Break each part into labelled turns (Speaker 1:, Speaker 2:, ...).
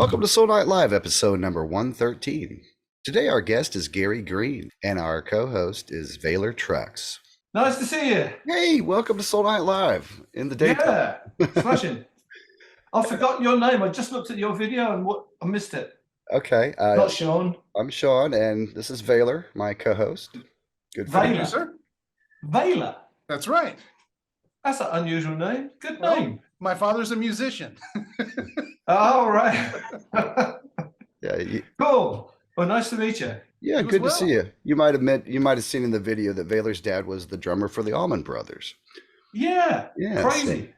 Speaker 1: Welcome to Soul Night Live, episode number 113. Today, our guest is Gary Green, and our co host is Vaylor Trucks.
Speaker 2: Nice to see you.
Speaker 1: Hey, welcome to Soul Night Live in the daytime.
Speaker 2: Yeah, smashing. I forgot your name. I just looked at your video and I missed it.
Speaker 1: Okay,
Speaker 2: Not Sean.
Speaker 1: I'm Sean, and this is Vaylor, my co host.
Speaker 3: Good friend, you, sir.
Speaker 2: Vaylor.
Speaker 3: That's right.
Speaker 2: That's an unusual name. Good
Speaker 3: Well,
Speaker 2: name.
Speaker 3: my father's a musician.
Speaker 2: All right.
Speaker 1: Yeah,
Speaker 2: Cool. Well, nice to meet you.
Speaker 1: yeah,
Speaker 3: You as
Speaker 1: good to
Speaker 3: well.
Speaker 1: see you. You might have seen in the video that Vaylor's dad was the drummer for the Allman Brothers.
Speaker 2: Yeah.
Speaker 1: Yeah,
Speaker 2: Crazy.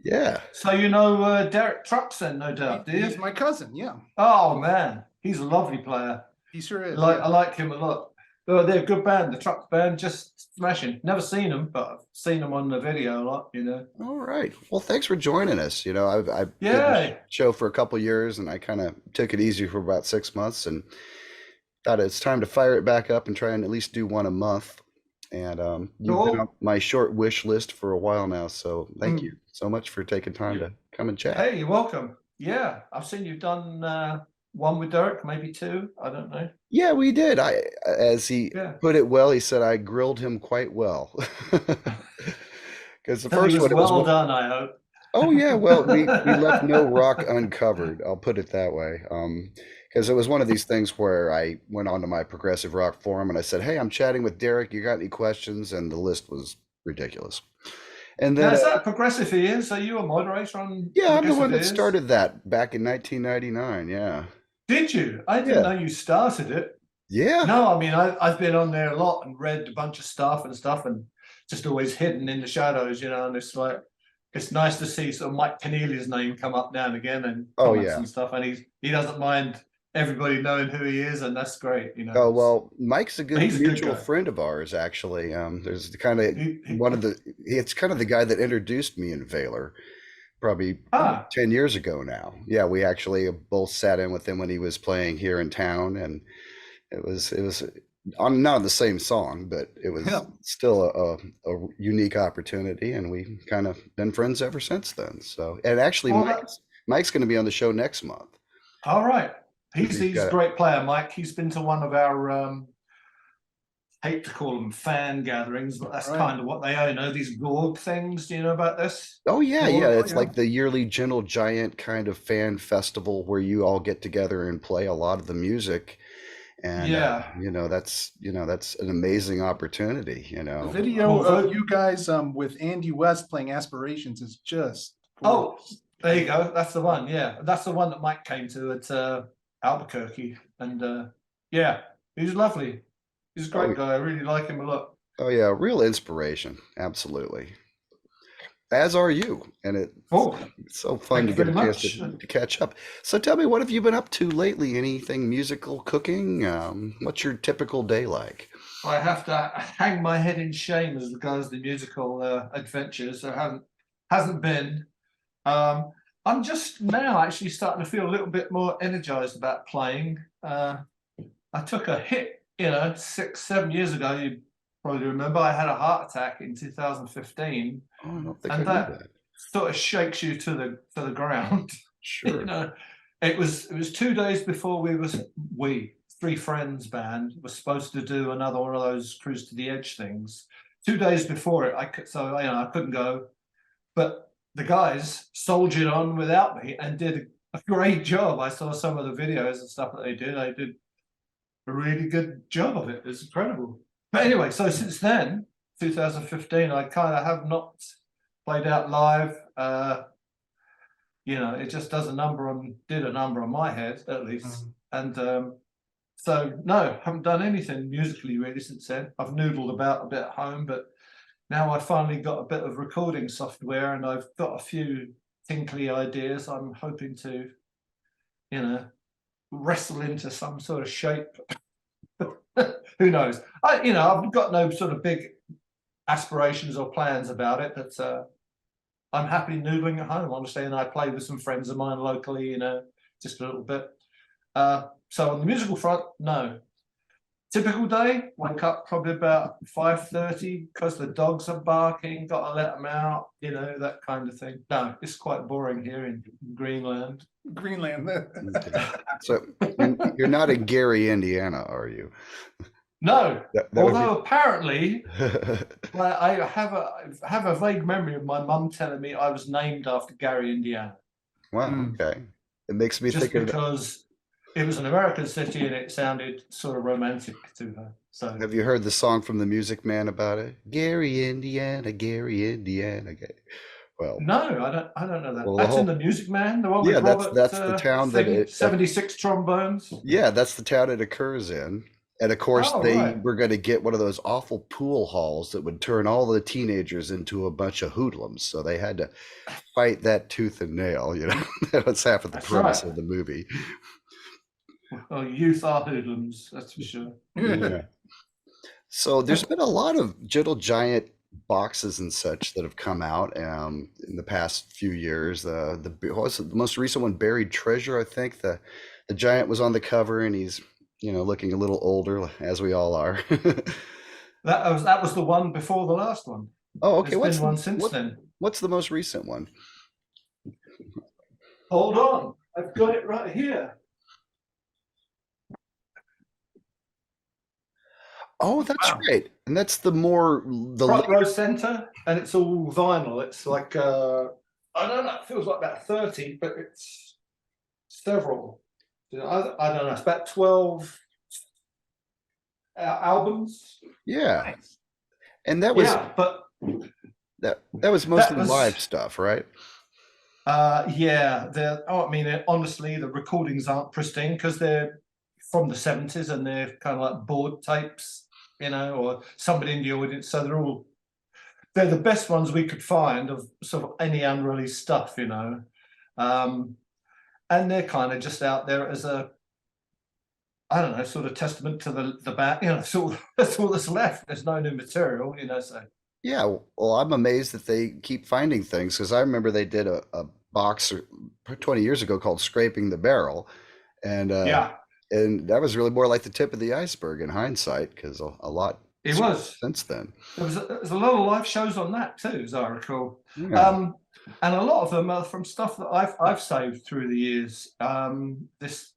Speaker 1: Yeah.
Speaker 2: So you know Derek Trucks then, no doubt, do you?
Speaker 3: He's my cousin, yeah.
Speaker 2: Oh man, he's a lovely player.
Speaker 3: He sure is.
Speaker 2: I like him a lot. They're a good band. The Trucks band, just smashing. Never seen them, but I've seen them on the video a lot.
Speaker 1: All right. Well, thanks for joining us. I've did
Speaker 2: Yeah.
Speaker 1: the show for a couple years, and I kind of took it easy for about 6 months, and thought it's time to fire it back up and try and at least do one a month. And you've been
Speaker 2: Cool.
Speaker 1: on my short wish list for a while now, so thank you so much for taking time to come and chat.
Speaker 2: Hey, you're welcome. Yeah, I've seen you've done one with Derek, maybe two. I don't know.
Speaker 1: Yeah, we did. As he
Speaker 2: Yeah.
Speaker 1: put it well, he said I grilled him quite well. Because the
Speaker 2: It
Speaker 1: first
Speaker 2: was
Speaker 1: one, it was
Speaker 2: well done, I hope.
Speaker 1: Oh yeah, well we left no rock uncovered. I'll put it that way. Because it was one of these things where I went onto my progressive rock forum and I said, "Hey, I'm chatting with Derek. You got any questions?" And the list was ridiculous. And
Speaker 2: Now,
Speaker 1: then,
Speaker 2: is that Progressive Ears? Are you a moderator on
Speaker 1: yeah, I'm the one
Speaker 2: Progressive
Speaker 1: that
Speaker 2: Ears?
Speaker 1: started that back in 1999. Yeah,
Speaker 2: Did you? I didn't know you started it.
Speaker 1: yeah.
Speaker 2: No, I mean, I've been on there a lot and read a bunch of stuff and just always hidden in the shadows, and it's like, it's nice to see sort of Mike Keneally's name come up now and again and
Speaker 1: Oh
Speaker 2: comments
Speaker 1: yeah.
Speaker 2: and stuff, and he doesn't mind everybody knowing who he is, and that's great,
Speaker 1: Oh well, Mike's a good
Speaker 2: He's a good
Speaker 1: mutual
Speaker 2: guy.
Speaker 1: friend of ours, actually. There's the kind of
Speaker 2: He-
Speaker 1: one of the. It's kind of the guy that introduced me in Vaylor, probably
Speaker 2: Ah,
Speaker 1: 10 years ago now. Yeah, we actually both sat in with him when he was playing here in town, and it was on not the same song, but it was
Speaker 3: Yeah.
Speaker 1: still a unique opportunity, and we kind of been friends ever since then. So, and actually,
Speaker 2: well,
Speaker 1: Mike's going to be on the show next month.
Speaker 2: all right. He's
Speaker 1: He's
Speaker 2: a
Speaker 1: got
Speaker 2: great player, Mike. He's been to one of our hate to call them fan gatherings, but that's
Speaker 3: Right.
Speaker 2: kind of what they are. These Gorg things. Do you know about this?
Speaker 1: Oh yeah,
Speaker 2: Gorg?
Speaker 1: yeah. It's
Speaker 3: yeah.
Speaker 1: like the yearly Gentle Giant kind of fan festival where you all get together and play a lot of the music, and
Speaker 2: Yeah.
Speaker 1: that's an amazing opportunity.
Speaker 3: The video
Speaker 2: Well,
Speaker 3: of you guys with Andy West playing Aspirations is just
Speaker 2: Oh,
Speaker 3: gorgeous.
Speaker 2: there you go. That's the one. Yeah, that's the one that Mike came to at Albuquerque, and yeah, he's lovely. He's a great guy. I really like him a lot.
Speaker 1: Oh yeah, real inspiration. Absolutely. As are you, and
Speaker 2: Oh,
Speaker 1: it's so fun
Speaker 2: thank
Speaker 1: to
Speaker 2: you
Speaker 1: get a
Speaker 2: very
Speaker 1: chance
Speaker 2: much.
Speaker 1: to catch up. So tell me, what have you been up to lately? Anything musical, cooking? What's your typical day like?
Speaker 2: I have to hang my head in shame as regards the musical adventures. There hasn't been. I'm just now actually starting to feel a little bit more energized about playing. I took a hit, 6-7 years ago. You probably remember I had a heart attack in 2015,
Speaker 1: Oh, I don't think I
Speaker 2: and
Speaker 1: knew
Speaker 2: that
Speaker 1: that.
Speaker 2: sort of shakes you to the ground.
Speaker 1: Sure.
Speaker 2: It was 2 days before we three friends band was supposed to do another one of those cruise to the edge things. 2 days before it, I couldn't go, but the guys soldiered on without me and did a great job. I saw some of the videos and stuff that they did. I did a really good job of it. It was incredible. But anyway, so since then, 2015, I kind of have not played out live. It just did a number on my head at least. And so no, haven't done anything musically really since then. I've noodled about a bit at home, but now I've finally got a bit of recording software and I've got a few tinkly ideas. I'm hoping to, wrestle into some sort of shape. Who knows? I've got no sort of big aspirations or plans about it, but I'm happy noodling at home, honestly, and I play with some friends of mine locally, just a little bit. So on the musical front, no. Typical day, wake up probably about 5:30 because the dogs are barking, got to let them out, that kind of thing. No, it's quite boring here in Greenland.
Speaker 3: Greenland.
Speaker 1: Okay. So you're not in Gary, Indiana, are you?
Speaker 2: No,
Speaker 1: That would
Speaker 2: although apparently
Speaker 1: be.
Speaker 2: I have a vague memory of my mum telling me I was named after Gary, Indiana,
Speaker 1: Wow. Okay. It makes me
Speaker 2: just
Speaker 1: think of.
Speaker 2: because it was an American city and it sounded sort of romantic to her. So
Speaker 1: Have you heard the song from the Music Man about it? Gary, Indiana, Gary, Indiana. Okay. Well,
Speaker 2: no, I don't know that.
Speaker 1: well, the
Speaker 2: That's in
Speaker 1: whole
Speaker 2: the Music Man, the one
Speaker 1: yeah,
Speaker 2: with Robert
Speaker 1: that's the town that
Speaker 2: thing, 76 trombones.
Speaker 1: yeah, that's the town it occurs in. And of course,
Speaker 2: Oh,
Speaker 1: they
Speaker 2: right.
Speaker 1: were going to get one of those awful pool halls that would turn all the teenagers into a bunch of hoodlums. So they had to fight that tooth and nail. That was half of the
Speaker 2: That's
Speaker 1: premise
Speaker 2: right.
Speaker 1: of the movie.
Speaker 2: Well, youth are hoodlums, that's for sure.
Speaker 1: Yeah. So there's been a lot of Gentle Giant boxes and such that have come out in the past few years. What was the most recent one? Buried Treasure, I think. The giant was on the cover, and he's looking a little older, as we all are.
Speaker 2: That was the one before the last one.
Speaker 1: Oh, okay.
Speaker 2: There's been one since then.
Speaker 1: What's the most recent one?
Speaker 2: Hold on, I've got it right here.
Speaker 1: Oh, that's
Speaker 2: Wow.
Speaker 1: right. And that's the
Speaker 2: Front row center, and it's all vinyl. It's like I don't know, it feels like about 30, but it's several. I don't know, it's about 12 albums.
Speaker 1: yeah. And that was
Speaker 2: Yeah, but
Speaker 1: that was mostly live stuff, right?
Speaker 2: yeah, honestly, the recordings aren't pristine because they're from the 70s and they're kind of like board tapes, or somebody in the audience. So they're the best ones we could find of sort of any unreleased stuff, and they're kind of just out there as a, I don't know, sort of testament to the band, sort of, that's all that's left. There's no new material, so.
Speaker 1: Yeah, well, I'm amazed that they keep finding things because I remember they did a box 20 years ago called Scraping the Barrel, and
Speaker 2: Yeah,
Speaker 1: and that was really more like the tip of the iceberg in hindsight because a lot
Speaker 2: it was.
Speaker 1: since then.
Speaker 2: There was a lot of live shows on that too, as I recall.
Speaker 1: Yeah.
Speaker 2: And a lot of them are from stuff that I've saved through the years. This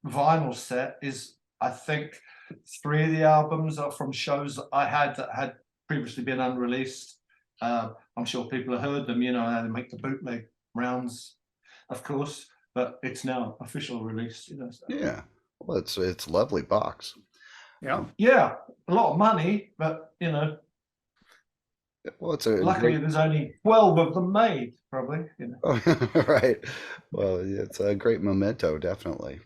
Speaker 2: vinyl set is, I think, 3 of the albums are from shows that I had that had previously been unreleased. I'm sure people have heard them, how they make the bootleg rounds, of course, but it's now official release, So.
Speaker 1: Yeah. Well, it's a lovely box.
Speaker 3: Yeah.
Speaker 2: Yeah, a lot of money, but
Speaker 1: Well, it's a
Speaker 2: luckily there's only 12 of them made, probably.
Speaker 1: right. Well, it's a great memento, definitely.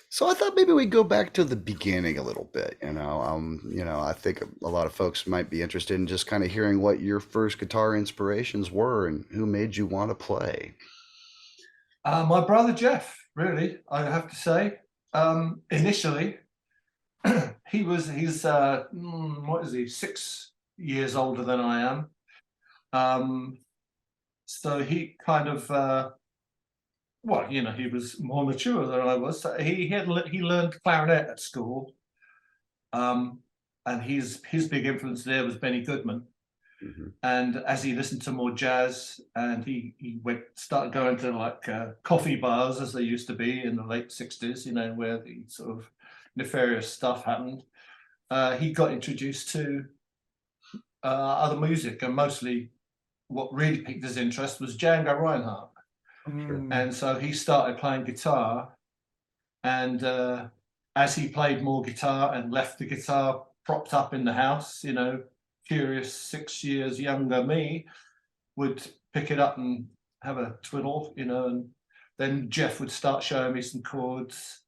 Speaker 1: So I thought maybe we'd go back to the beginning a little bit. I think a lot of folks might be interested in just kind of hearing what your first guitar inspirations were and who made you want to play.
Speaker 2: My brother Jeff, really, I have to say. Initially, he's what is he, 6 years older than I am. So he kind of he was more mature than I was. So he learned clarinet at school, and his big influence there was Benny Goodman.
Speaker 1: Mm-hmm.
Speaker 2: And as he listened to more jazz, and he started going to like coffee bars as they used to be in the late 60s, where the sort of nefarious stuff happened. He got introduced to other music, and mostly what really piqued his interest was Django Reinhardt. And so he started playing guitar, and as he played more guitar and left the guitar propped up in the house, curious 6 years younger me would pick it up and have a twiddle, and then Jeff would start showing me some chords.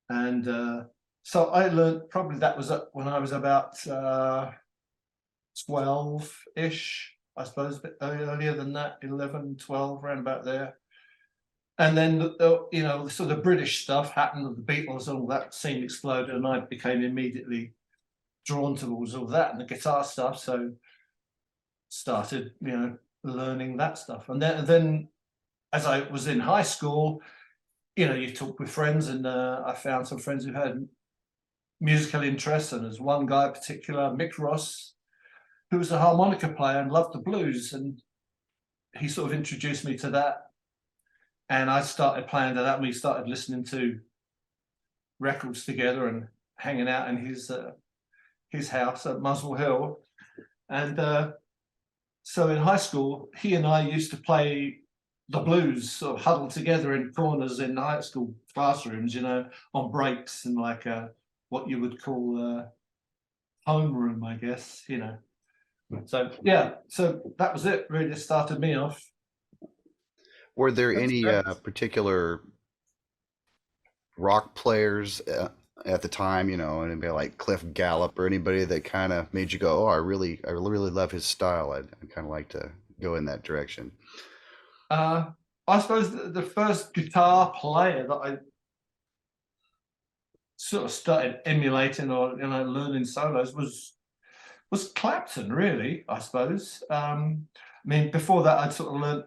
Speaker 2: And so I learned, probably that was when I was about 12-ish, I suppose, a bit earlier than that, 11, 12, around about there. And then, sort of British stuff happened with the Beatles and all that scene exploded, and I became immediately drawn towards all that and the guitar stuff. So started, learning that stuff. And then as I was in high school, you talk with friends, and I found some friends who had musical interests, and there's one guy in particular, Mick Ross, who was a harmonica player and loved the blues, and he sort of introduced me to that, and I started playing to that, and we started listening to records together and hanging out in his house at Muswell Hill. And so in high school, he and I used to play the blues, sort of huddled together in corners in high school classrooms, on breaks, and like what you would call homeroom, I guess, So yeah, so that was it. Really started me off.
Speaker 1: Were there
Speaker 3: That's
Speaker 1: any
Speaker 3: great.
Speaker 1: particular rock players at the time, anybody like Cliff Gallup or anybody that kind of made you go, oh, I really love his style. I'd kind of like to go in that direction.
Speaker 2: I suppose the first guitar player that I sort of started emulating or learning solos was Clapton, really, I suppose. I mean, before that, I'd sort of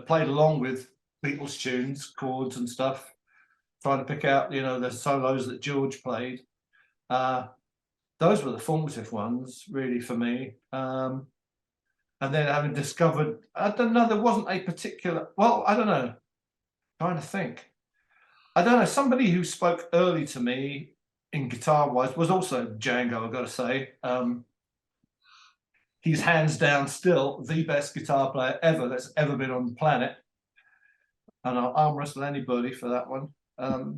Speaker 2: played along with Beatles tunes, chords and stuff, trying to pick out, the solos that George played. Those were the formative ones, really, for me. And then having discovered, I don't know, there wasn't a particular, well, I don't know, trying to think. I don't know, somebody who spoke early to me in guitar-wise was also Django, I've got to say. He's hands down still the best guitar player ever that's ever been on the planet. And I'll arm wrestle anybody for that one. But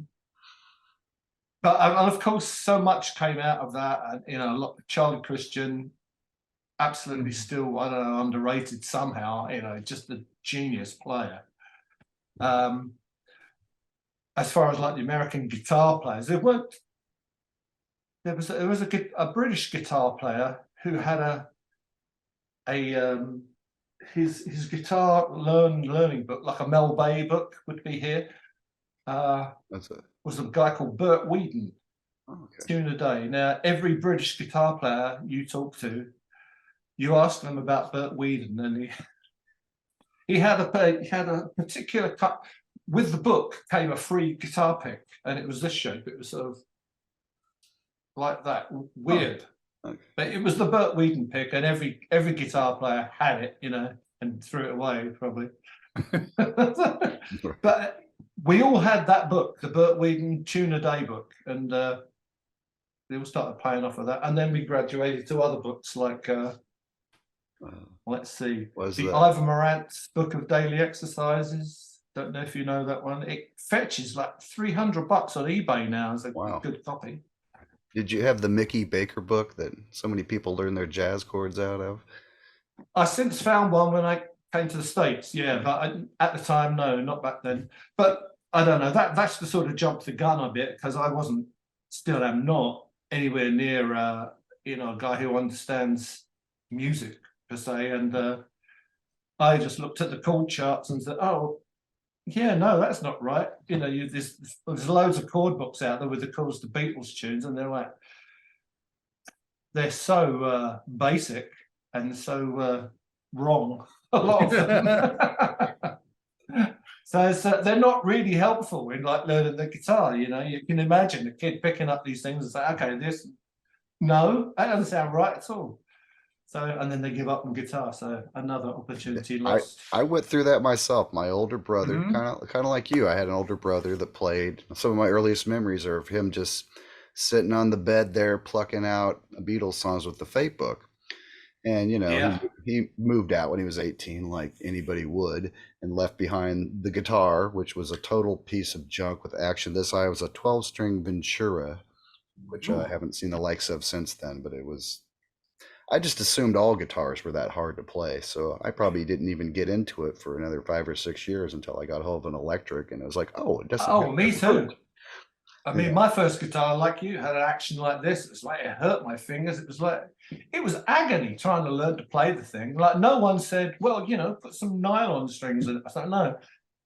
Speaker 2: and of course, so much came out of that. And, a lot of Charlie Christian, absolutely still, I don't know, underrated somehow, just a genius player. As far as like the American guitar players, there was a British guitar player who had his guitar learning book, like a Mel Bay book would be here.
Speaker 1: That's it.
Speaker 2: Was a guy called Bert Weedon.
Speaker 1: Oh, okay.
Speaker 2: Tune a day. Now, every British guitar player you talk to, you ask them about Bert Weedon, and he had a particular cut. With the book came a free guitar pick, and it was this shape. It was sort of like that, weird.
Speaker 1: Oh, okay.
Speaker 2: But it was the Bert Weedon pick, and every guitar player had it, and threw it away probably. But we all had that book, the Bert Weedon Tune a Day book, and they all started playing off of that. And then we graduated to other books like, let's see, the Ivor Morant's Book of Daily Exercises. Don't know if you know that one. It fetches like $300 on eBay now as a good copy.
Speaker 1: Did you have the Mickey Baker book that so many people learn their jazz chords out of?
Speaker 2: I since found one when I came to the States, yeah, but at the time, no, not back then. But I don't know, that's the sort of jump the gun a bit, because I still am not anywhere near, a guy who understands music per se. And I just looked at the chord charts and said, oh, yeah, no, that's not right. There's loads of chord books out there with the chords to Beatles tunes, and they're so basic and so wrong, a lot of them. So they're not really helpful in like learning the guitar. You can imagine a kid picking up these things and say, okay, that doesn't sound right at all. So, and then they give up on guitar. So another opportunity lost.
Speaker 1: I went through that myself. My older brother, kind of like you, I had an older brother that played. Some of my earliest memories are of him just sitting on the bed there plucking out Beatles songs with the Fate book. And he moved out when he was 18, like anybody would, and left behind the guitar, which was a total piece of junk with action. This I was a 12-string Ventura, which I haven't seen the likes of since then. But I just assumed all guitars were that hard to play, so I probably didn't even get into it for another 5 or 6 years until I got hold of an electric, and it was like, oh, it doesn't.
Speaker 2: Oh, me too. I mean, my first guitar, like you, had an action like this. It's like it hurt my fingers. It was agony trying to learn to play the thing. Like no one said, well, put some nylon strings in it. I thought, no,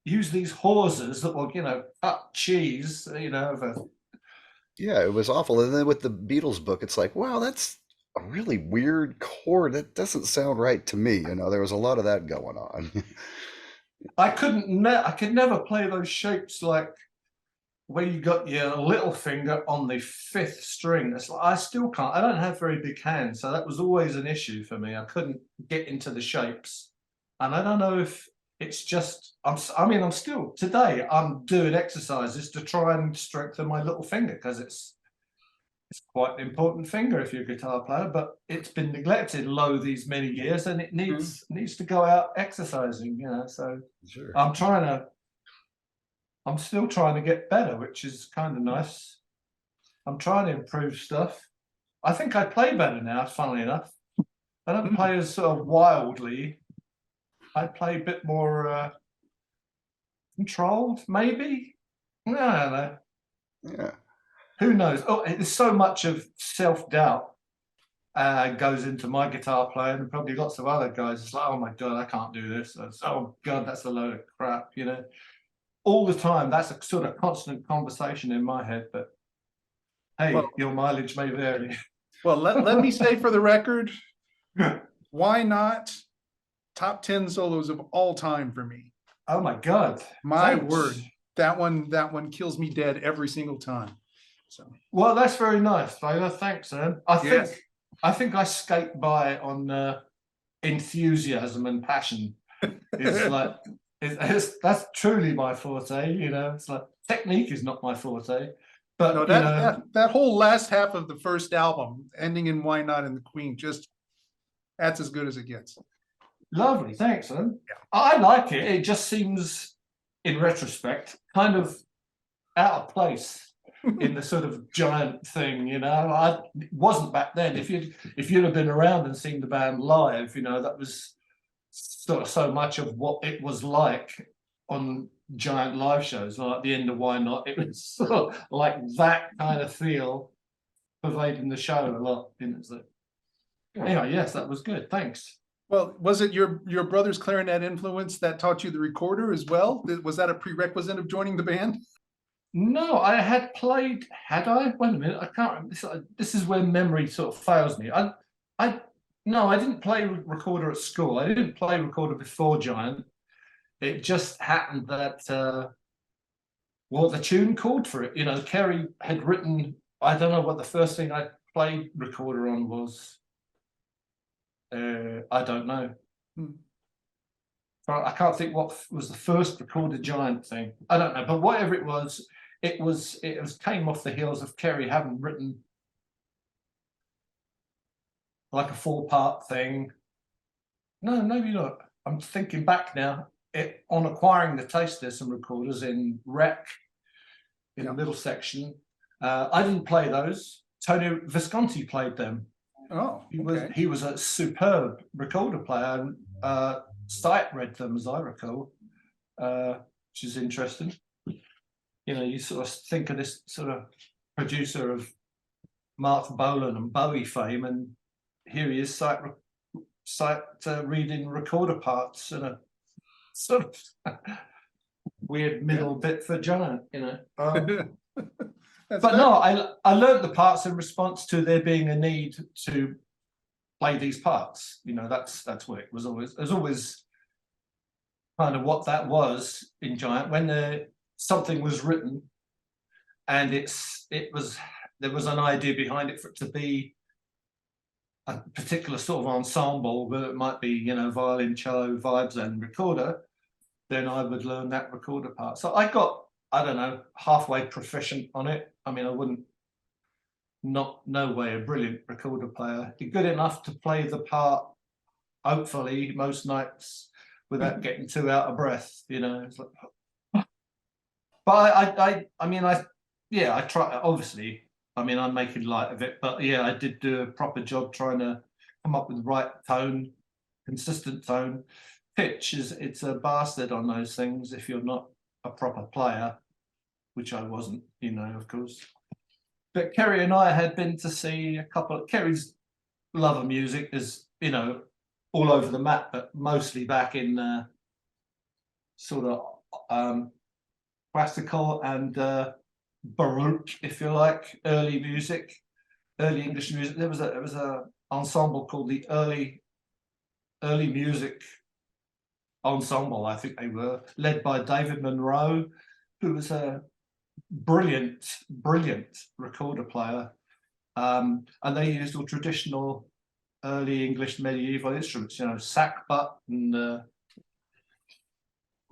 Speaker 2: use these hawsers that will, cut cheese,
Speaker 1: Yeah, it was awful. And then with the Beatles book, it's like, wow, that's a really weird chord. That doesn't sound right to me. There was a lot of that going on.
Speaker 2: I could never play those shapes like where you got your little finger on the fifth string. It's like, I still can't. I don't have very big hands, so that was always an issue for me. I couldn't get into the shapes, and I don't know if it's just. I'm still today. I'm doing exercises to try and strengthen my little finger because it's quite an important finger if you're a guitar player, but it's been neglected low these many years, and it needs to go out exercising. So
Speaker 1: Sure.
Speaker 2: I'm still trying to get better, which is kind of nice. I'm trying to improve stuff. I think I play better now, funnily enough. I don't play as sort of wildly. I play a bit more controlled, maybe. I don't know.
Speaker 1: Yeah.
Speaker 2: Who knows? Oh, there's so much of self-doubt goes into my guitar playing, and probably lots of other guys. It's like, oh my God, I can't do this. Oh God, that's a load of crap, all the time. That's a sort of constant conversation in my head. But hey,
Speaker 3: Well-
Speaker 2: your mileage may vary.
Speaker 3: Well, let me say for the record, why not top 10 solos of all time for me?
Speaker 2: Oh my God.
Speaker 3: My
Speaker 2: Thanks.
Speaker 3: word. That one kills me dead every single time. So
Speaker 2: Well, that's very nice, Vaylor. Thanks, man.
Speaker 3: Yes.
Speaker 2: I think I skate by on enthusiasm and passion. It's like that's truly my forte. It's like technique is not my forte, but
Speaker 3: no, that whole last half of the first album, ending in Why Not and the Queen, that's as good as it gets.
Speaker 2: Lovely. Thanks, man.
Speaker 3: Yeah.
Speaker 2: I like it. It just seems, in retrospect, kind of out of place in the sort of giant thing. I wasn't back then. If you'd have been around and seen the band live, that was sort of so much of what it was like on giant live shows, like the end of Why Not. It was sort of like that kind of feel pervading the show a lot. So, anyway, yes, that was good. Thanks.
Speaker 3: Well, was it your brother's clarinet influence that taught you the recorder as well? Was that a prerequisite of joining the band?
Speaker 2: No, I had played. Had I? Wait a minute. I can't remember. This is where memory sort of fails me. No, I didn't play recorder at school. I didn't play recorder before Giant. It just happened that the tune called for it. Kerry had written. I don't know what the first thing I played recorder on was. I don't know. I can't think what was the first recorded Giant thing. I don't know, but whatever it was came off the heels of Kerry having written like a 4-part thing. No, maybe not. I'm thinking back now. On acquiring the taste, there's some recorders in Rec in the middle section. I didn't play those. Tony Visconti played them.
Speaker 3: Oh, okay.
Speaker 2: He was a superb recorder player, and sight read them, as I recall, which is interesting. You sort of think of this sort of producer of Mark Bolan and Bowie fame, and here he is sight reading recorder parts in a sort of weird middle bit for Giant, But no, I learned the parts in response to there being a need to play these parts. That's what it was always. It was always kind of what that was in Giant when something was written, and there was an idea behind it for it to be a particular sort of ensemble, where it might be violin, cello, vibes, and recorder. Then I would learn that recorder part. So I got, I don't know, halfway proficient on it. I mean, I wouldn't, no way a brilliant recorder player. Good enough to play the part, hopefully, most nights without getting too out of breath. It's like, but I try, obviously. I mean, I'm making light of it, but yeah, I did do a proper job trying to come up with the right tone, consistent tone. Pitch it's a bastard on those things if you're not a proper player, which I wasn't, of course. But Kerry and I had been to see a couple of Kerry's love of music is, all over the map, but mostly back in sort of classical and Baroque, if you like, early music, early English music. There was a ensemble called the early music ensemble. I think they were led by David Monroe, who was a brilliant recorder player. And they used all traditional early English medieval instruments, sackbut and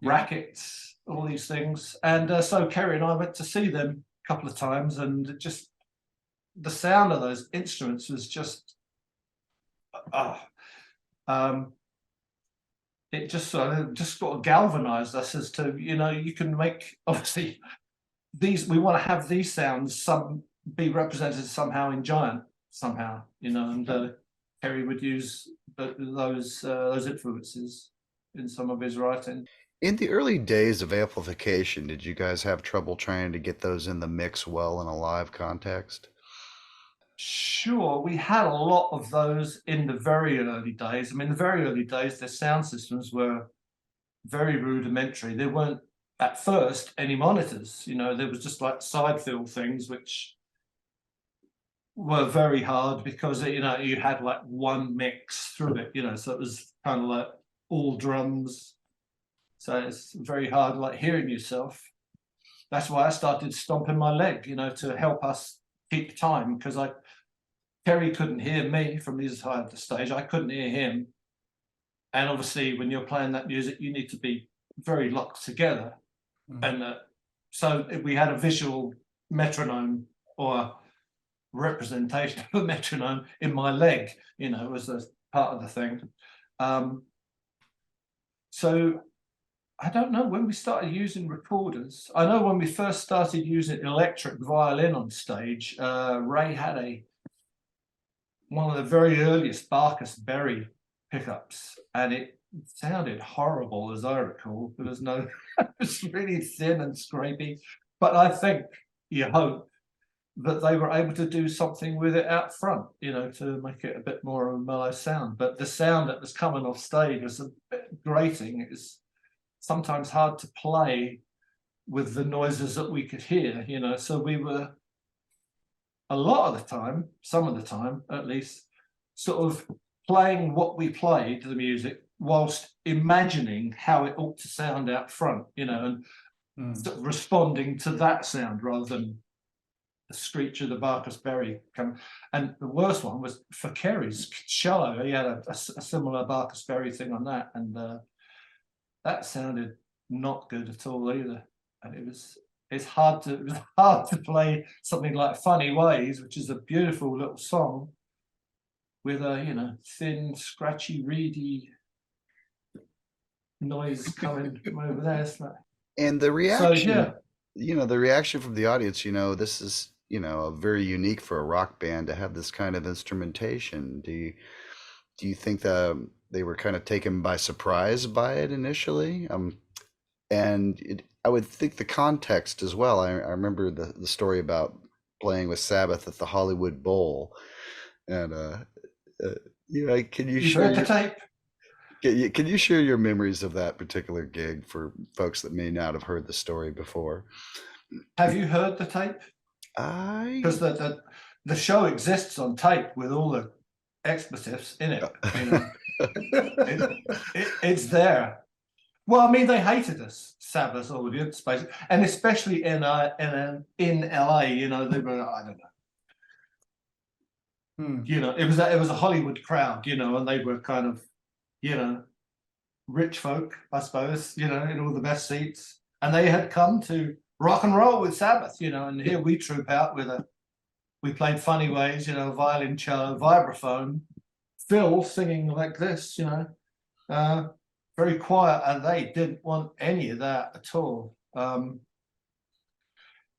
Speaker 2: rackets, all these things. And so Kerry and I went to see them a couple of times, and just the sound of those instruments was just, it just sort of galvanized us as to, you can make, obviously, we want to have these sounds be represented somehow in Giant somehow, and Kerry would use those influences in some of his writing.
Speaker 1: In the early days of amplification, did you guys have trouble trying to get those in the mix well in a live context?
Speaker 2: Sure, we had a lot of those in the very early days. I mean, the very early days, the sound systems were very rudimentary. There weren't, at first, any monitors. There was just like side fill things, which were very hard because, you had like one mix through it, so it was kind of like all drums. So it's very hard, like hearing yourself. That's why I started stomping my leg, to help us keep time, because Kerry couldn't hear me from his side of the stage. I couldn't hear him. And obviously, when you're playing that music, you need to be very locked together. And so we had a visual metronome, or representation of a metronome in my leg, was a part of the thing. So I don't know when we started using recorders. I know when we first started using electric violin on stage, Ray had one of the very earliest Barkus Berry pickups, and it sounded horrible, as I recall. There was no, it was really thin and scrapey. But I think, you hope, that they were able to do something with it out front, to make it a bit more of a mellow sound. But the sound that was coming off stage was a bit grating. It was sometimes hard to play with the noises that we could hear, so we were, a lot of the time, some of the time at least, sort of playing what we played, the music, whilst imagining how it ought to sound out front, and sort of responding to that sound rather than the screech of the Barkus Berry come. And the worst one was for Kerry's cello. He had a similar Barkus Berry thing on that, and that sounded not good at all either. And it was hard to play something like Funny Ways, which is a beautiful little song, with a thin, scratchy, reedy noise coming from over there.
Speaker 1: And the reaction,
Speaker 2: So, yeah.
Speaker 1: The reaction from the audience, this is, very unique for a rock band to have this kind of instrumentation. Do you think that they were kind of taken by surprise by it initially? I would think the context as well. I remember the story about playing with Sabbath at the Hollywood Bowl, and can you share
Speaker 2: heard the tape?
Speaker 1: Can you share your memories of that particular gig for folks that may not have heard the story before?
Speaker 2: Have you heard the tape? Because the show exists on tape with all the expletives in it. It's there. Well, I mean, they hated us, Sabbath audience, basically, and especially in LA. They were, I don't know. It was a Hollywood crowd, and they were kind of, rich folk, I suppose, in all the best seats, and they had come to rock and roll with Sabbath, and here we troop out we played Funny Ways, violin, cello, vibraphone, Phil singing like this, very quiet, and they didn't want any of that at all. And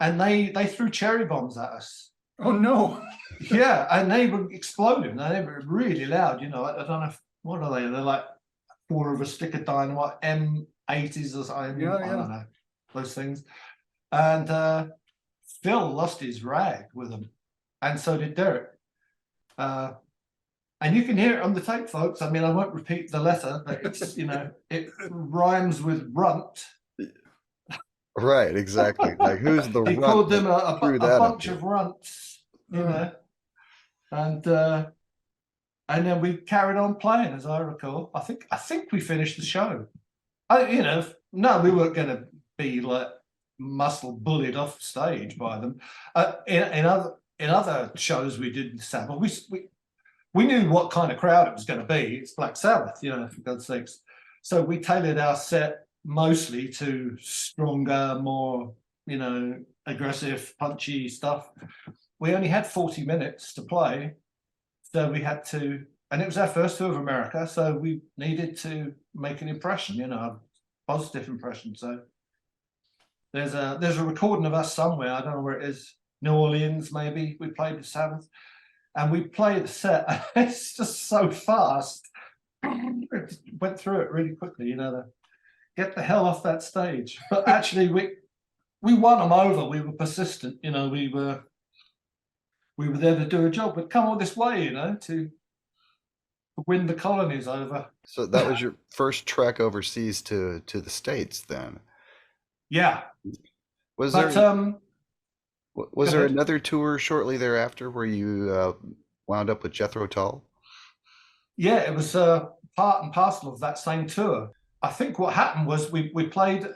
Speaker 2: they threw cherry bombs at us.
Speaker 3: Oh no!
Speaker 2: Yeah, and they were exploding. They were really loud. I don't know what are they? They're like a quarter of a stick of dynamite, M80s or something.
Speaker 3: Yeah.
Speaker 2: I don't know those things. And Phil lost his rag with them, and so did Derek. And you can hear it on the tape, folks. I mean, I won't repeat the letter, but it's, it rhymes with runt.
Speaker 1: Right, exactly. Like, who's the
Speaker 2: He
Speaker 1: runt
Speaker 2: called them
Speaker 1: that
Speaker 2: a
Speaker 1: threw that up
Speaker 2: bunch
Speaker 1: here?
Speaker 2: of runts, and then we carried on playing, as I recall. I think we finished the show. No, we weren't going to be like muscle bullied off stage by them. In other shows we did in Sabbath, we knew what kind of crowd it was going to be. It's Black Sabbath, you know, for God's sakes. So we tailored our set mostly to stronger, more, you know, aggressive, punchy stuff. We only had 40 minutes to play, so we had to, and it was our first tour of America, so we needed to make an impression, you know, a positive impression. So there's a recording of us somewhere, I don't know where it is, New Orleans maybe, we played the Sabbath, and we played the set, and it's just so fast. It went through it really quickly, you know, get the hell off that stage. But actually we won them over, we were persistent, you know, we were there to do a job. We'd come all this way, you know, to win the colonies over.
Speaker 1: So that was your first trek overseas to the States then?
Speaker 2: Yeah.
Speaker 1: Was
Speaker 2: But
Speaker 1: there was
Speaker 2: go
Speaker 1: there
Speaker 2: ahead.
Speaker 1: another tour shortly thereafter where you wound up with Jethro Tull?
Speaker 2: Yeah, it was part and parcel of that same tour. I think what happened was we played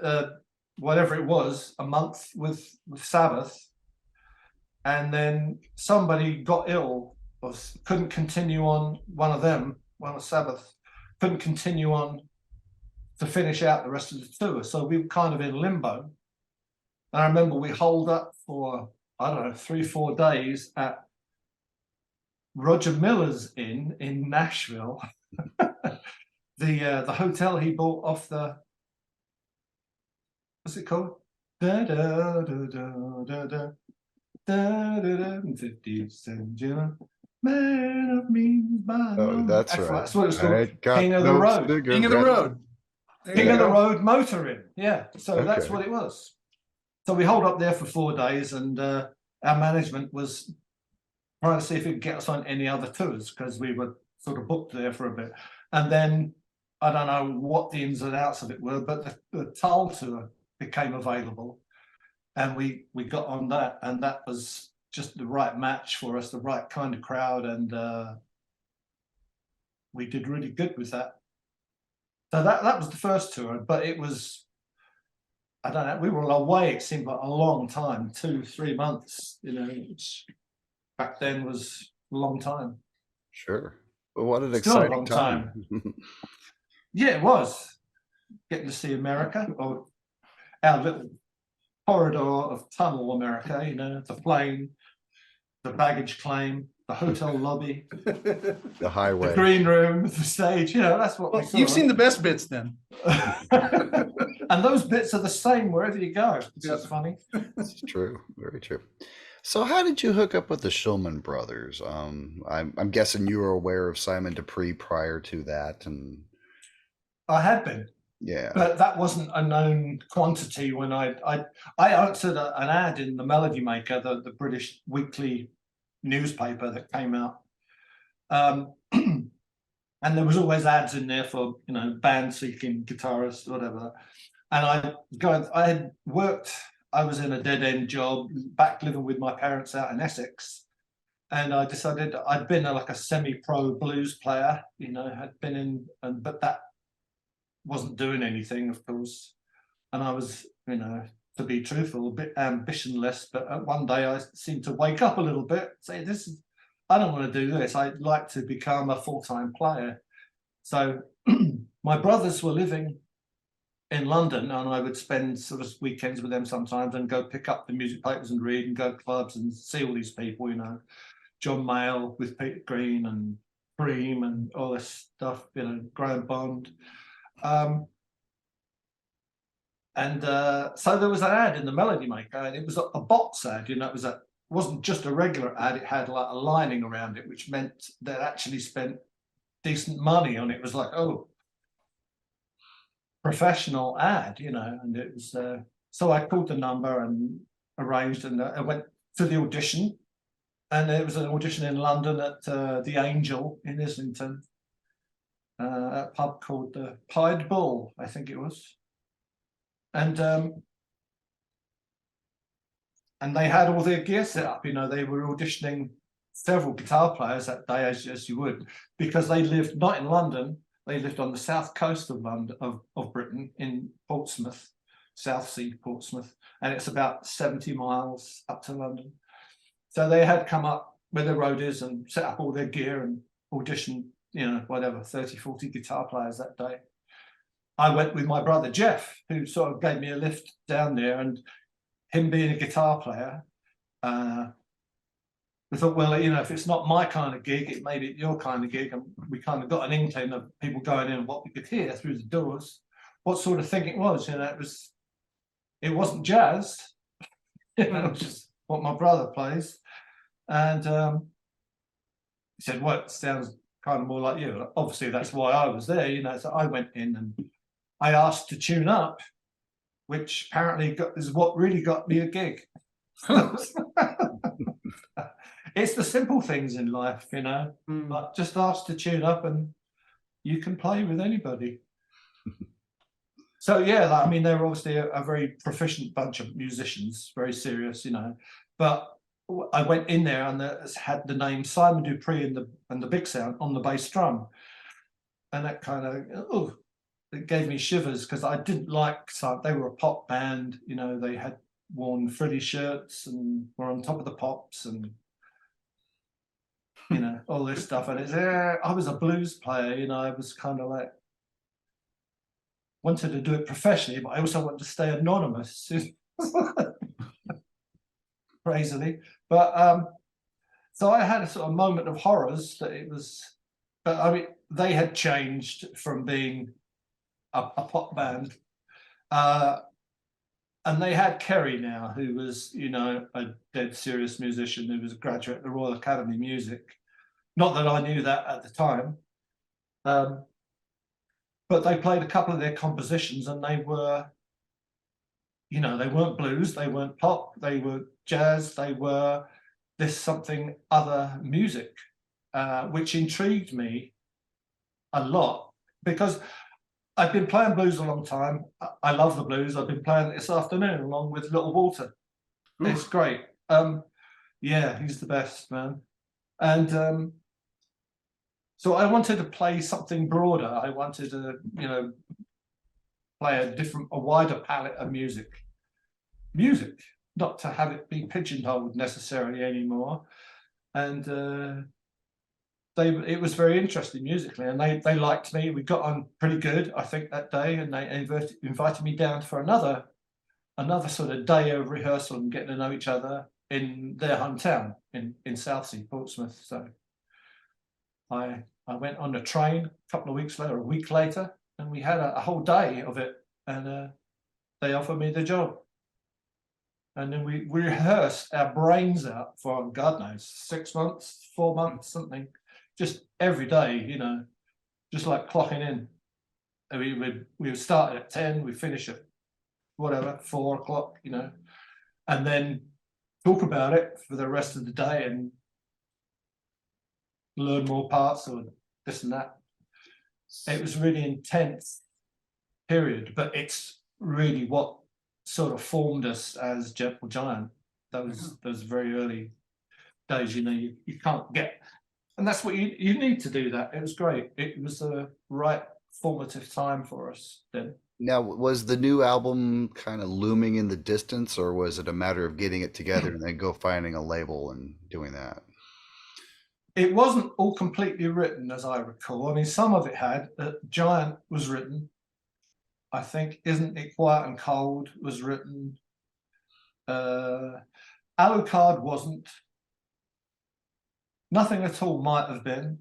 Speaker 2: whatever it was, a month with Sabbath, and then somebody got ill or couldn't continue on. One of Sabbath couldn't continue on to finish out the rest of the tour, so we were kind of in limbo. And I remember we holed up for, I don't know, 3-4 days at Roger Miller's Inn in Nashville. The hotel he bought off the, what's it called? Da da da da da da da da da 50 cents, you know. Man of means by
Speaker 1: Oh,
Speaker 2: no.
Speaker 1: that's right.
Speaker 2: That's what it's called.
Speaker 1: I got
Speaker 2: King of the
Speaker 1: no
Speaker 2: Road.
Speaker 3: King of the
Speaker 1: cigarette.
Speaker 3: Road. There
Speaker 2: King
Speaker 3: you
Speaker 2: of the
Speaker 3: go.
Speaker 2: Road Motoring. Yeah. So that's
Speaker 1: Okay.
Speaker 2: what it was. So we holed up there for 4 days, and our management was trying to see if it could get us on any other tours, because we were sort of booked there for a bit. And then I don't know what the ins and outs of it were, but the Tull tour became available, and we got on that, and that was just the right match for us, the right kind of crowd, and we did really good with that. So that was the first tour, but it was, I don't know, we were away, it seemed like a long time, 2-3 months, you know, which back then was a long time.
Speaker 1: Sure. Well, what an
Speaker 2: Still a
Speaker 1: exciting
Speaker 2: long
Speaker 1: time.
Speaker 2: Yeah, it was. Getting to see America, or our little corridor of tunnel America, you know, the plane, the baggage claim, the hotel lobby,
Speaker 1: The
Speaker 2: the
Speaker 1: highway.
Speaker 2: green room, the stage, you know, that's what we
Speaker 3: Well,
Speaker 2: saw.
Speaker 3: you've seen the best bits then.
Speaker 2: And those bits are the same wherever you go, which
Speaker 3: Yeah.
Speaker 2: is funny.
Speaker 1: It's true. Very true. So how did you hook up with the Shulman Brothers? I'm guessing you were aware of Simon Dupree prior to that, and
Speaker 2: I had been,
Speaker 1: yeah.
Speaker 2: but that wasn't a known quantity when I answered an ad in the Melody Maker, the British weekly newspaper that came out. And there was always ads in there for, you know, band seeking guitarist, whatever. And I was in a dead end job, back living with my parents out in Essex. And I decided I'd been like a semi-pro blues player, you know, had been in, but that wasn't doing anything, of course. And I was, you know, to be truthful, a bit ambitionless. But one day I seemed to wake up a little bit, say, I don't want to do this. I'd like to become a full-time player. So my brothers were living in London, and I would spend sort of weekends with them sometimes and go pick up the music papers and read and go to clubs and see all these people, you know, John Mayall with Peter Green and Cream and all this stuff, you know, Graham Bond. So there was an ad in the Melody Maker, and it was a box ad, you know, it wasn't just a regular ad, it had like a lining around it, which meant they actually spent decent money on it. It was like, oh, professional ad, you know, and it was, so I called the number and arranged, and I went to the audition, and it was an audition in London at the Angel in Islington, a pub called the Pied Bull, I think it was. And they had all their gear set up, you know, they were auditioning several guitar players that day, as you would, because they lived not in London, they lived on the south coast of London, of Britain, in Portsmouth. Southsea, Portsmouth, and it's about 70 miles up to London. So they had come up with the roadies and set up all their gear and auditioned, you know, whatever, 30, 40 guitar players that day. I went with my brother Jeff, who sort of gave me a lift down there, and him being a guitar player, we thought, well, you know, if it's not my kind of gig, it may be your kind of gig. And we kind of got an inkling of people going in and what we could hear through the doors, what sort of thing it was. You know, it wasn't jazz, you know, it's just what my brother plays. And he said, well, it sounds kind of more like you. Obviously, that's why I was there, you know. So I went in and I asked to tune up, which apparently is what really got me a gig. It's the simple things in life, you know. But just ask to tune up and you can play with anybody. So yeah, I mean, they're obviously a very proficient bunch of musicians, very serious, you know. But I went in there and had the name Simon Dupree and the Big Sound on the bass drum, and that kind of it gave me shivers, because I didn't like. They were a pop band, you know. They had worn frilly shirts and were on top of the pops and, you know, all this stuff. And I was a blues player, you know. I was kind of like, wanted to do it professionally, but I also wanted to stay anonymous. Crazily. But so I had a sort of moment of horrors that it was, but I mean, they had changed from being a pop band, and they had Kerry now, who was, you know, a dead serious musician, who was a graduate of the Royal Academy of Music. Not that I knew that at the time, but they played a couple of their compositions, and they were, you know, they weren't blues, they weren't pop, they were jazz, they were this something other music, which intrigued me a lot, because I've been playing blues a long time. I love the blues. I've been playing it this afternoon along with Little Walter. It's great. Yeah, he's the best, man. And so I wanted to play something broader. I wanted to, you know, play a wider palette of music, not to have it be pigeonholed necessarily anymore. And it was very interesting musically, and they liked me. We got on pretty good, I think, that day, and they invited me down for another sort of day of rehearsal and getting to know each other in their hometown in Southsea, Portsmouth. So I went on the train a week later, and we had a whole day of it, and they offered me the job. And then we rehearsed our brains out for, God knows, 6 months, 4 months, something, just every day, you know, just like clocking in. And we would start at 10, we finish at whatever, 4 o'clock, you know, and then talk about it for the rest of the day and learn more parts or this and that. It was really intense period, but it's really what sort of formed us as Gentle Giant. Those very early days, you know, you can't get, and that's what you need to do that. It was great. It was a right formative time for us then.
Speaker 1: Now, was the new album kind of looming in the distance, or was it a matter of getting it together and then go finding a label and doing that?
Speaker 2: It wasn't all completely written, as I recall. I mean, some of it had. Giant was written. I think Isn't It Quiet and Cold was written. Alucard wasn't. Nothing at All might have been.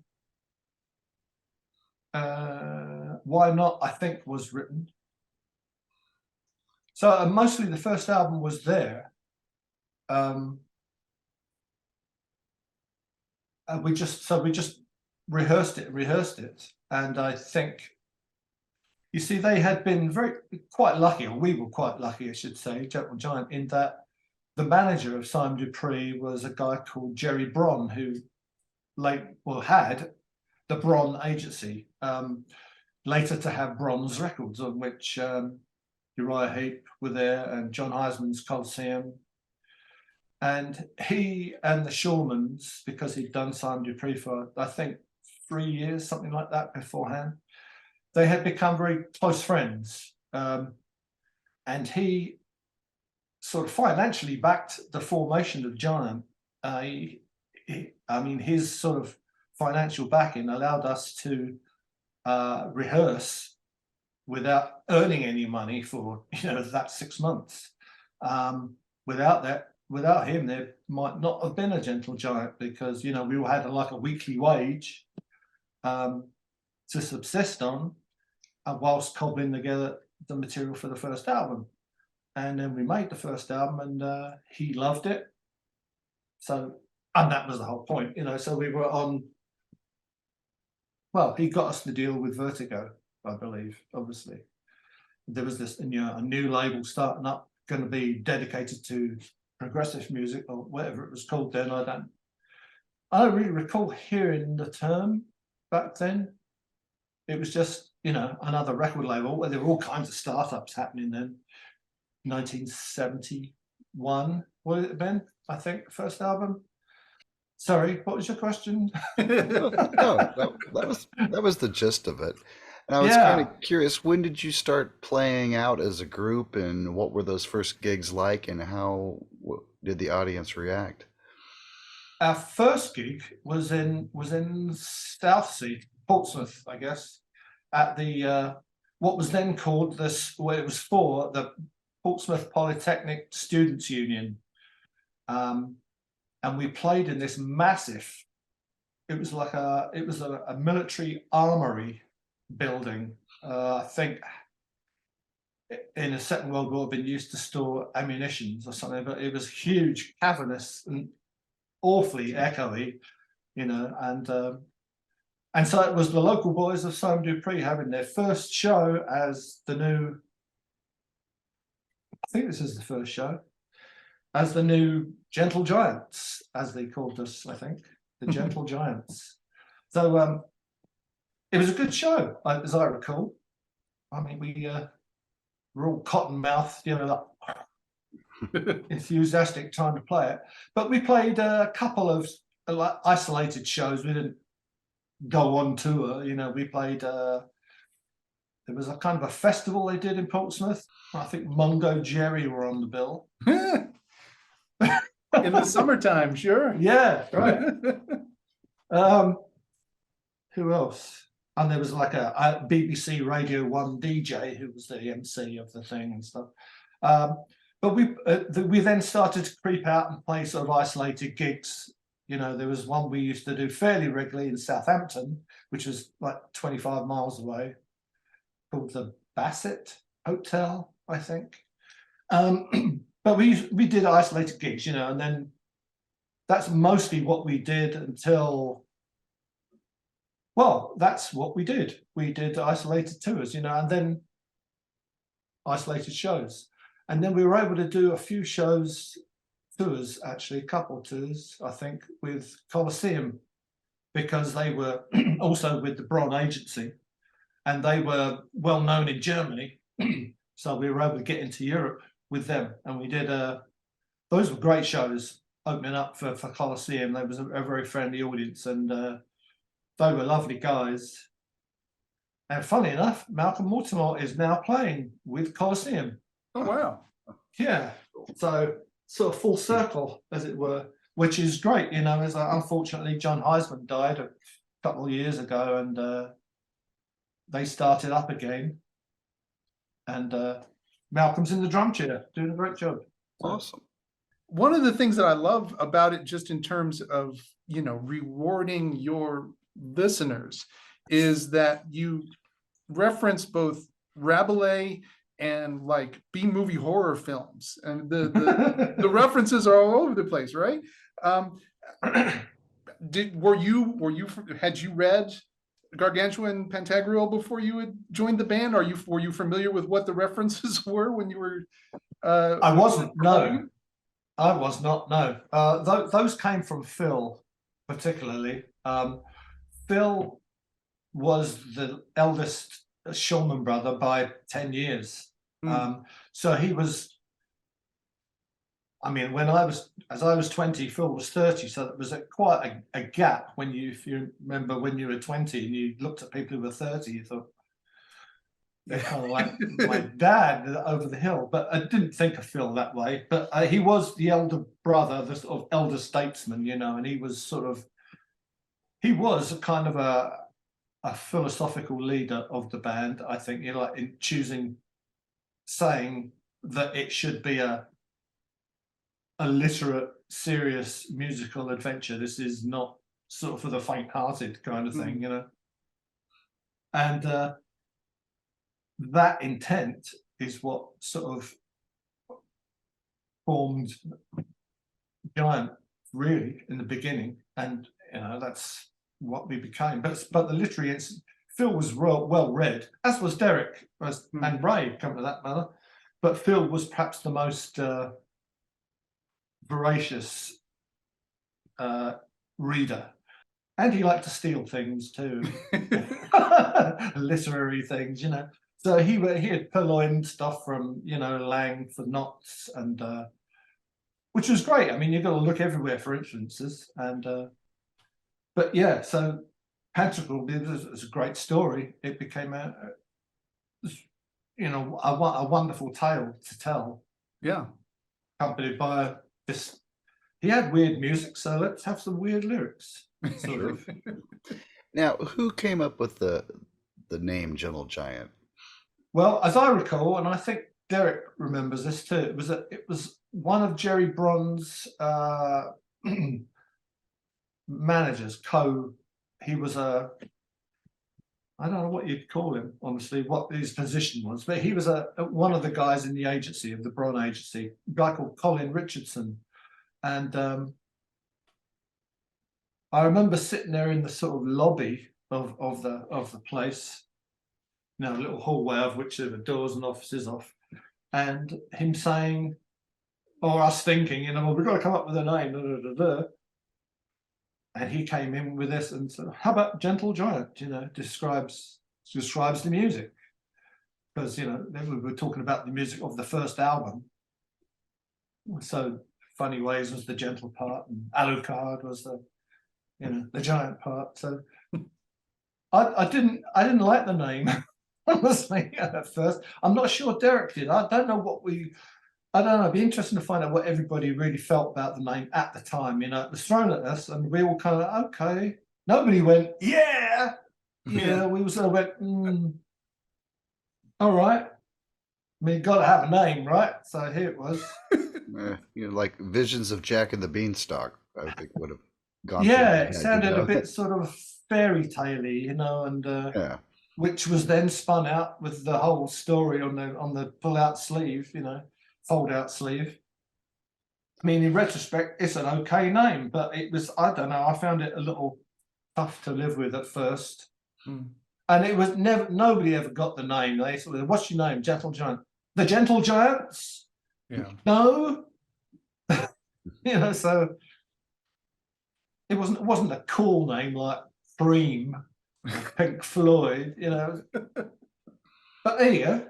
Speaker 2: Why Not, I think, was written. So mostly the first album was there. We just rehearsed it, and I think, you see, they had been quite lucky, or we were quite lucky, I should say, Gentle Giant, in that the manager of Simon Dupree was a guy called Jerry Bron, who had the Bron Agency, later to have Bron's Records, on which Uriah Heep were there, and John Heisman's Coliseum. And he and the Shulmans, because he'd done Simon Dupree for, I think, 3 years, something like that beforehand, they had become very close friends. And and he sort of financially backed the formation of Giant. I mean, his sort of financial backing allowed us to rehearse without earning any money for that 6 months. Without him, there might not have been a Gentle Giant, because we all had like a weekly wage to subsist on, whilst cobbling together the material for the first album. And then we made the first album, and he loved it. So, and that was the whole point, so we were on. Well, he got us the deal with Vertigo, I believe. Obviously, there was this, a new label starting up, going to be dedicated to progressive music, or whatever it was called then. I don't really recall hearing the term back then. It was just, another record label where there were all kinds of startups happening then. 1971, would it have been? I think the first album. Sorry, what was your question?
Speaker 1: No, that was the gist of it. And I was kind of curious, when did you start playing out as a group, and what were those first gigs like, and how did the audience react?
Speaker 2: Our first gig was in Southsea, Portsmouth, I guess, at the what was then called it was for the Portsmouth Polytechnic Students' Union. And we played in this massive, it was a military armory building. I think in the Second World War, been used to store ammunitions or something, but it was huge, cavernous, and awfully echoey, and so it was the local boys of Somme Dupree having their first show as the new, I think this is the first show, as the new Gentle Giants, as they called us, I think, the Gentle Giants. So it was a good show, as I recall. I mean, we were all cotton-mouthed, enthusiastic trying to play it. But we played a couple of isolated shows. We didn't go on tour. We played, there was a kind of a festival they did in Portsmouth. I think Mungo Jerry were on the bill.
Speaker 3: In the summertime, sure.
Speaker 2: Yeah, right. Who else? And there was like a BBC Radio 1 DJ who was the MC of the thing and stuff. But we then started to creep out and play sort of isolated gigs. There was one we used to do fairly regularly in Southampton, which was like 25 miles away, called the Bassett Hotel, I think. But we did isolated gigs, and then that's mostly what we did until, well, that's what we did. We did isolated tours, and then isolated shows. And then we were able to do a few tours, actually, a couple of tours, I think, with Colosseum, because they were also with the Bron Agency, and they were well known in Germany. So we were able to get into Europe with them, and we did those were great shows opening up for Colosseum. There was a very friendly audience, and they were lovely guys. And funny enough, Malcolm Mortimer is now playing with Colosseum.
Speaker 3: Oh wow.
Speaker 2: Yeah, so sort of full circle, as it were, which is great. As unfortunately John Heisman died a couple of years ago, and they started up again, and Malcolm's in the drum chair doing a great job.
Speaker 1: Awesome.
Speaker 3: One of the things that I love about it, just in terms of, rewarding your listeners, is that you reference both Rabelais and like B-movie horror films, and the references are all over the place, right? Had you read Gargantua and Pantagruel before you had joined the band? Were you familiar with what the references were when you were?
Speaker 2: I wasn't. No, I was not. No, those came from Phil, particularly. Phil was the eldest Shulman brother by 10 years. So he was. I mean, as I was 20, Phil was 30, so there was quite a gap if you remember when you were 20 and you looked at people who were 30, you thought, They're kind of like my dad over the hill, but I didn't think of Phil that way. But he was the elder brother, the sort of elder statesman, you know, and he was kind of a philosophical leader of the band. I think, you know, like in saying that it should be a literate, serious musical adventure. This is not sort of for the faint-hearted kind of thing, you know. And that intent is what sort of formed Giant really in the beginning, and you know that's what we became. But the literary Phil was well read, as was Derek, and Ray, come to that matter. But Phil was perhaps the most voracious reader, and he liked to steal things too, literary things, you know. So he had purloined stuff from, you know, Lang for knots, and which was great. I mean, you've got to look everywhere for influences, and but yeah, so Pantricle was a great story. It became a wonderful tale to tell.
Speaker 3: Yeah,
Speaker 2: accompanied by this. He had weird music, so let's have some weird lyrics. Sort of.
Speaker 1: Now, who came up with the name Gentle Giant?
Speaker 2: Well, as I recall, and I think Derek remembers this too, it was one of Jerry Bron's managers. He was I don't know what you'd call him, honestly, what his position was, but he was one of the guys in the agency, of the Bron agency, a guy called Colin Richardson. And I remember sitting there in the sort of lobby of the place, you know, a little hallway of which there were doors and offices off, and him saying, or us thinking, you know, well, we've got to come up with a name, da, da, da, da. And he came in with this and said, how about Gentle Giant? You know, describes the music. Because, you know, then we were talking about the music of the first album. So Funny Ways was the gentle part, and Alucard was the giant part. So I didn't like the name, honestly, at first. I'm not sure Derek did. I don't know. It'd be interesting to find out what everybody really felt about the name at the time. You know, it was thrown at us, and we all kind of, okay. Nobody went, yeah. Yeah, we all sort of went, all right. I mean, got to have a name, right? So here it was.
Speaker 1: You know, like Visions of Jack and the Beanstalk, I think would have gone.
Speaker 2: Yeah, it sounded a bit sort of fairy tale-y, you know, and which was then spun out with the whole story on the pull-out sleeve, you know. Fold-out sleeve. I mean, in retrospect, it's an okay name, but it was, I don't know, I found it a little tough to live with at first. And it was nobody ever got the name. They sort of, what's your name? Gentle Giant. The Gentle Giants?
Speaker 3: Yeah.
Speaker 2: No. You know, so it wasn't a cool name like Cream, Pink Floyd, you know. But there you go.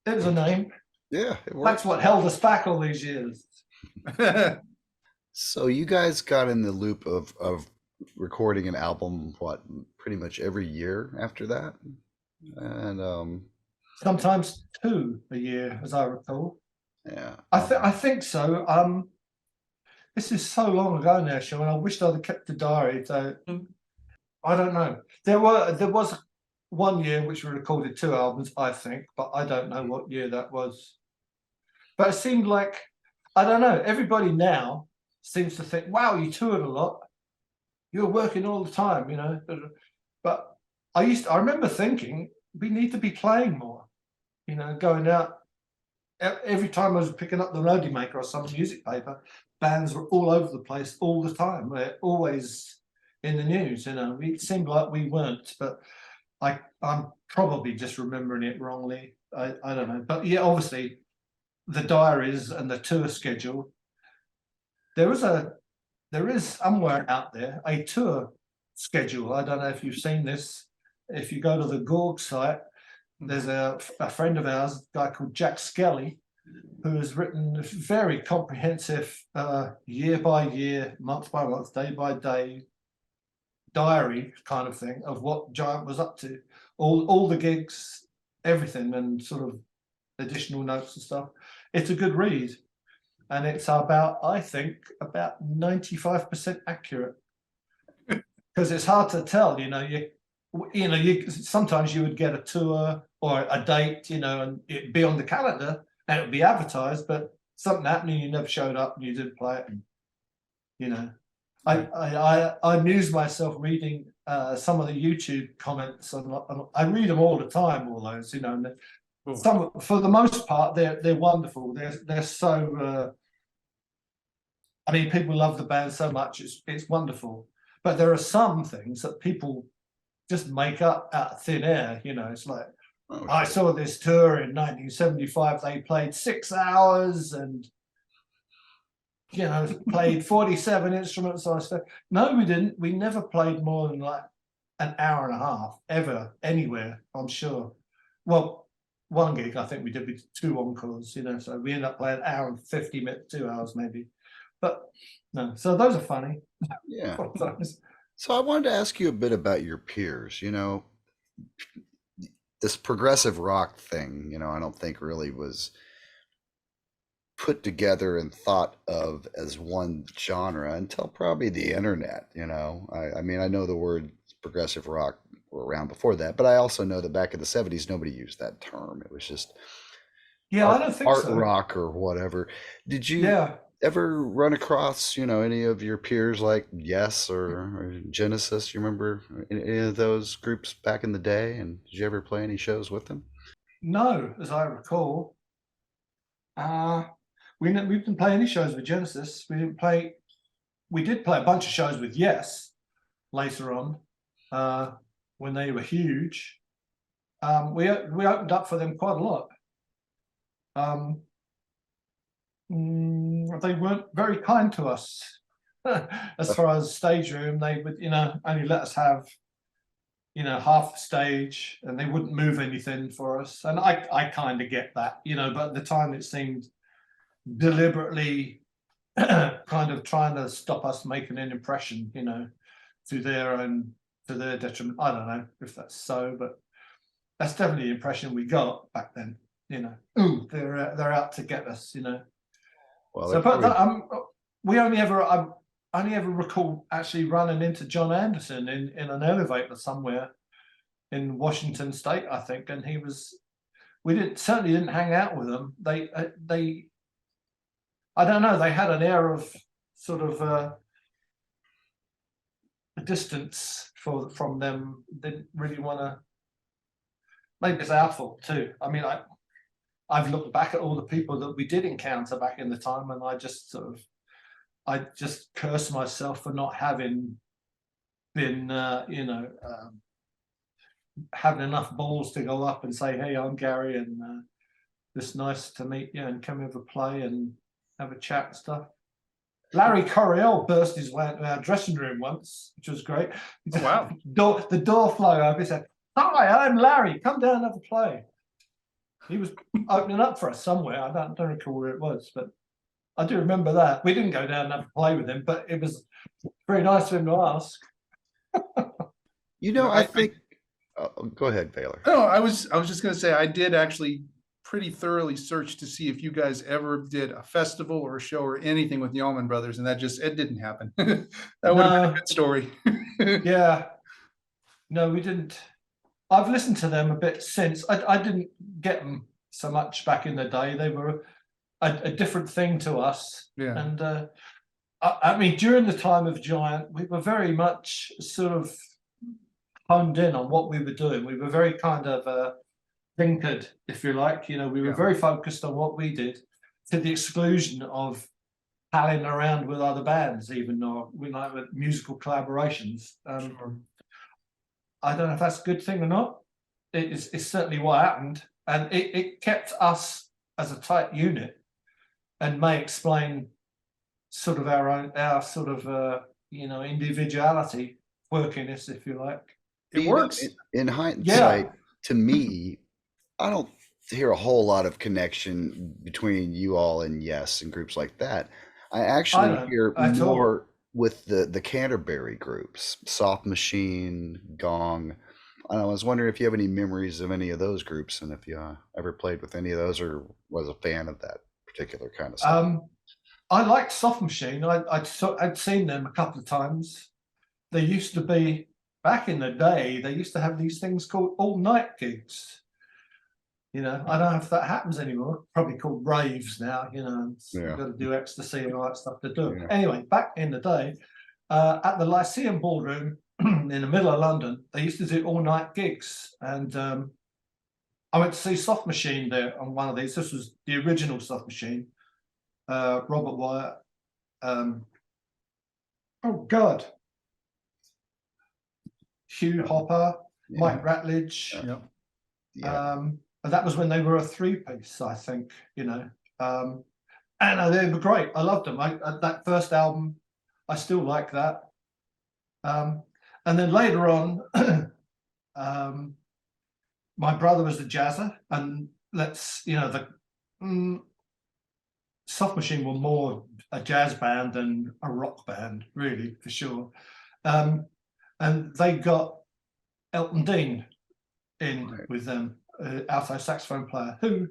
Speaker 2: It was a name.
Speaker 1: Yeah, it worked.
Speaker 2: That's what held us back all these years.
Speaker 1: So you guys got in the loop of recording an album, what, pretty much every year after that? And
Speaker 2: sometimes 2 a year, as I recall.
Speaker 1: Yeah.
Speaker 2: I think so. This is so long ago now, Sean. I wished I'd have kept a diary. So I don't know. There was one year which we recorded 2 albums, I think, but I don't know what year that was. But it seemed like, I don't know, everybody now seems to think, wow, you toured a lot. You're working all the time, you know. But I remember thinking, we need to be playing more, you know, going out. Every time I was picking up the Roadie Maker or some music paper, bands were all over the place all the time. We're always in the news, you know. It seemed like we weren't, but I'm probably just remembering it wrongly. I don't know. But yeah, obviously, the diaries and the tour schedule. There is somewhere out there a tour schedule. I don't know if you've seen this. If you go to the Gorg site, there's a friend of ours, a guy called Jack Skelly, who has written a very comprehensive year by year, month by month, day by day diary kind of thing of what Giant was up to. All the gigs, everything and sort of additional notes and stuff. It's a good read, and it's about, I think, about 95% accurate, because it's hard to tell. You sometimes you would get a tour or a date, and it'd be on the calendar and it would be advertised, but something happened and you never showed up and you didn't play it. And, I amuse myself reading some of the YouTube comments. I read them all the time, all those, and some, for the most part, they're wonderful. They're so. I mean, people love the band so much; it's wonderful. But there are some things that people just make up out of thin air. It's like, I saw this tour in 1975. They played 6 hours and played 47 instruments. I said, no, we didn't. We never played more than like an hour and a half ever anywhere, I'm sure. Well, one gig I think we did with 2 encores, so we ended up playing an hour and 50 minutes, 2 hours maybe. But no, so those are funny.
Speaker 1: Yeah. So I wanted to ask you a bit about your peers. This progressive rock thing, I don't think really was put together and thought of as one genre until probably the internet. I mean, I know the word progressive rock were around before that, but I also know that back in the 70s nobody used that term. It was just
Speaker 2: I don't think
Speaker 1: art
Speaker 2: so.
Speaker 1: rock or whatever. Did you ever run across any of your peers like Yes or Genesis? You remember any of those groups back in the day, and did you ever play any shows with them?
Speaker 2: No, as I recall. We didn't play any shows with Genesis. We did play a bunch of shows with Yes later on, when they were huge. We opened up for them quite a lot. They weren't very kind to us as far as stage room. They would, only let us have, half the stage, and they wouldn't move anything for us. And I kind of get that, but at the time it seemed deliberately kind of trying to stop us making an impression, to their detriment. I don't know if that's so, but that's definitely the impression we got back then. Ooh, they're out to get us.
Speaker 1: Well,
Speaker 2: So, but I only ever recall actually running into John Anderson in an elevator somewhere in Washington State, I think, and we certainly didn't hang out with them. They I don't know, they had an air of sort of a distance from them. They didn't really want to. Maybe it's our fault too. I mean, I've looked back at all the people that we did encounter back in the time, and I just curse myself for not having been, having enough balls to go up and say, "Hey, I'm Gary, and it's nice to meet you, and come over play and have a chat and stuff." Larry Coryell burst his way into our dressing room once, which was great.
Speaker 3: Oh, wow.
Speaker 2: The door flew open. He said, "Hi, I'm Larry. Come down and have a play." He was opening up for us somewhere. I don't recall where it was, but I do remember that. We didn't go down and have a play with him, but it was very nice of him to ask.
Speaker 1: I think. Go ahead, Vaylor.
Speaker 3: No, I was just going to say I did actually pretty thoroughly search to see if you guys ever did a festival or a show or anything with Shulman Brothers, and it didn't happen. That would have been a good story.
Speaker 2: Yeah. No, we didn't. I've listened to them a bit since. I didn't get them so much back in the day. They were a different thing to us.
Speaker 3: Yeah.
Speaker 2: And I mean, during the time of Giant, we were very much sort of honed in on what we were doing. We were very kind of tinkered, if you like. We were very focused on what we did, to the exclusion of palling around with other bands, even, or with musical collaborations.
Speaker 3: Sure.
Speaker 2: I don't know if that's a good thing or not. It's certainly what happened, and it kept us as a tight unit, and may explain sort of our sort of individuality, quirkiness, if you like.
Speaker 3: It works.
Speaker 1: In hindsight, to me, I don't hear a whole lot of connection between you all and Yes and groups like that. I actually hear more with the Canterbury groups, Soft Machine, Gong. I was wondering if you have any memories of any of those groups, and if you ever played with any of those, or was a fan of that particular kind of stuff.
Speaker 2: I liked Soft Machine. I'd seen them a couple of times. They used to be, back in the day, they used to have these things called all-night gigs. You know, I don't know if that happens anymore. Probably called raves now. You know,
Speaker 1: Yeah.
Speaker 2: you've got to do ecstasy and all that stuff to do it.
Speaker 1: Yeah.
Speaker 2: Anyway, back in the day, at the Lyceum Ballroom in the middle of London, they used to do all-night gigs, and I went to see Soft Machine there on one of these. This was the original Soft Machine. Robert Wyatt. Oh God. Hugh Hopper,
Speaker 1: Yeah.
Speaker 2: Mike Ratledge.
Speaker 3: Yep.
Speaker 1: Yeah.
Speaker 2: And that was when they were a three-piece, I think, you know. And they were great. I loved them. That first album, I still like that. And then later on, my brother was a jazzer, and the Soft Machine were more a jazz band than a rock band, really, for sure. And they got Elton Dean in with them, alto saxophone player, who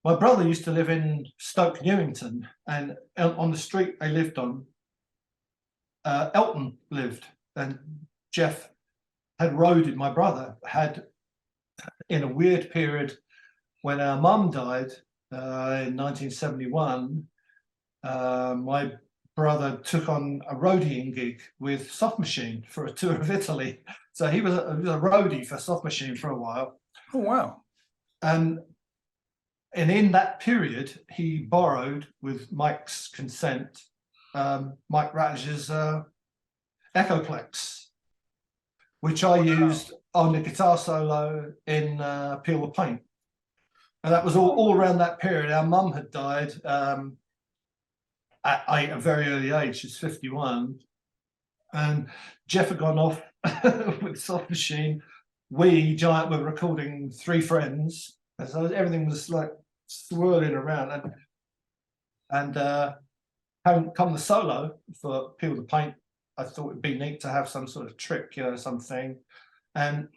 Speaker 2: my brother used to live in Stoke Newington, and on the street they lived on, Elton lived, and Jeff had roaded my brother, had in a weird period when our mum died in 1971, my brother took on a roadieing gig with Soft Machine for a tour of Italy. So he was a roadie for Soft Machine for a while.
Speaker 3: Oh, wow.
Speaker 2: And in that period, he borrowed, with Mike's consent, Mike Ratledge's Echoplex, which I used on the guitar solo in Peel the Paint. And that was all around that period. Our mum had died at a very early age. She's 51. And Jeff had gone off with Soft Machine. Giant, were recording Three Friends. And so everything was like swirling around. And come the solo for Peel the Paint, I thought it'd be neat to have some sort of trick, you know, something. And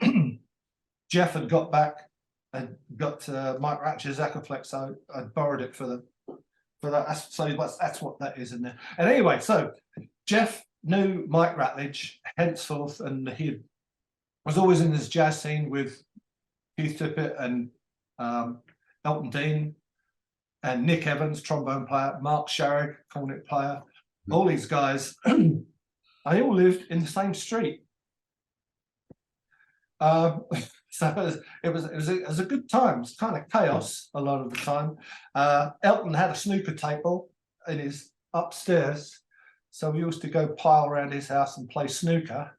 Speaker 2: Jeff had got back and got Mike Ratch's Echoplex, so I borrowed it for that. So that's what that is in there. And anyway, so Jeff knew Mike Ratledge henceforth, and he was always in this jazz scene with Keith Tippett and Elton Dean and Nick Evans, trombone player, Mark Sharrock, cornet player, all these guys. They all lived in the same street. So it was a good time. It's kind of chaos a lot of the time. Elton had a snooker table in his upstairs, so we used to go pile around his house and play snooker.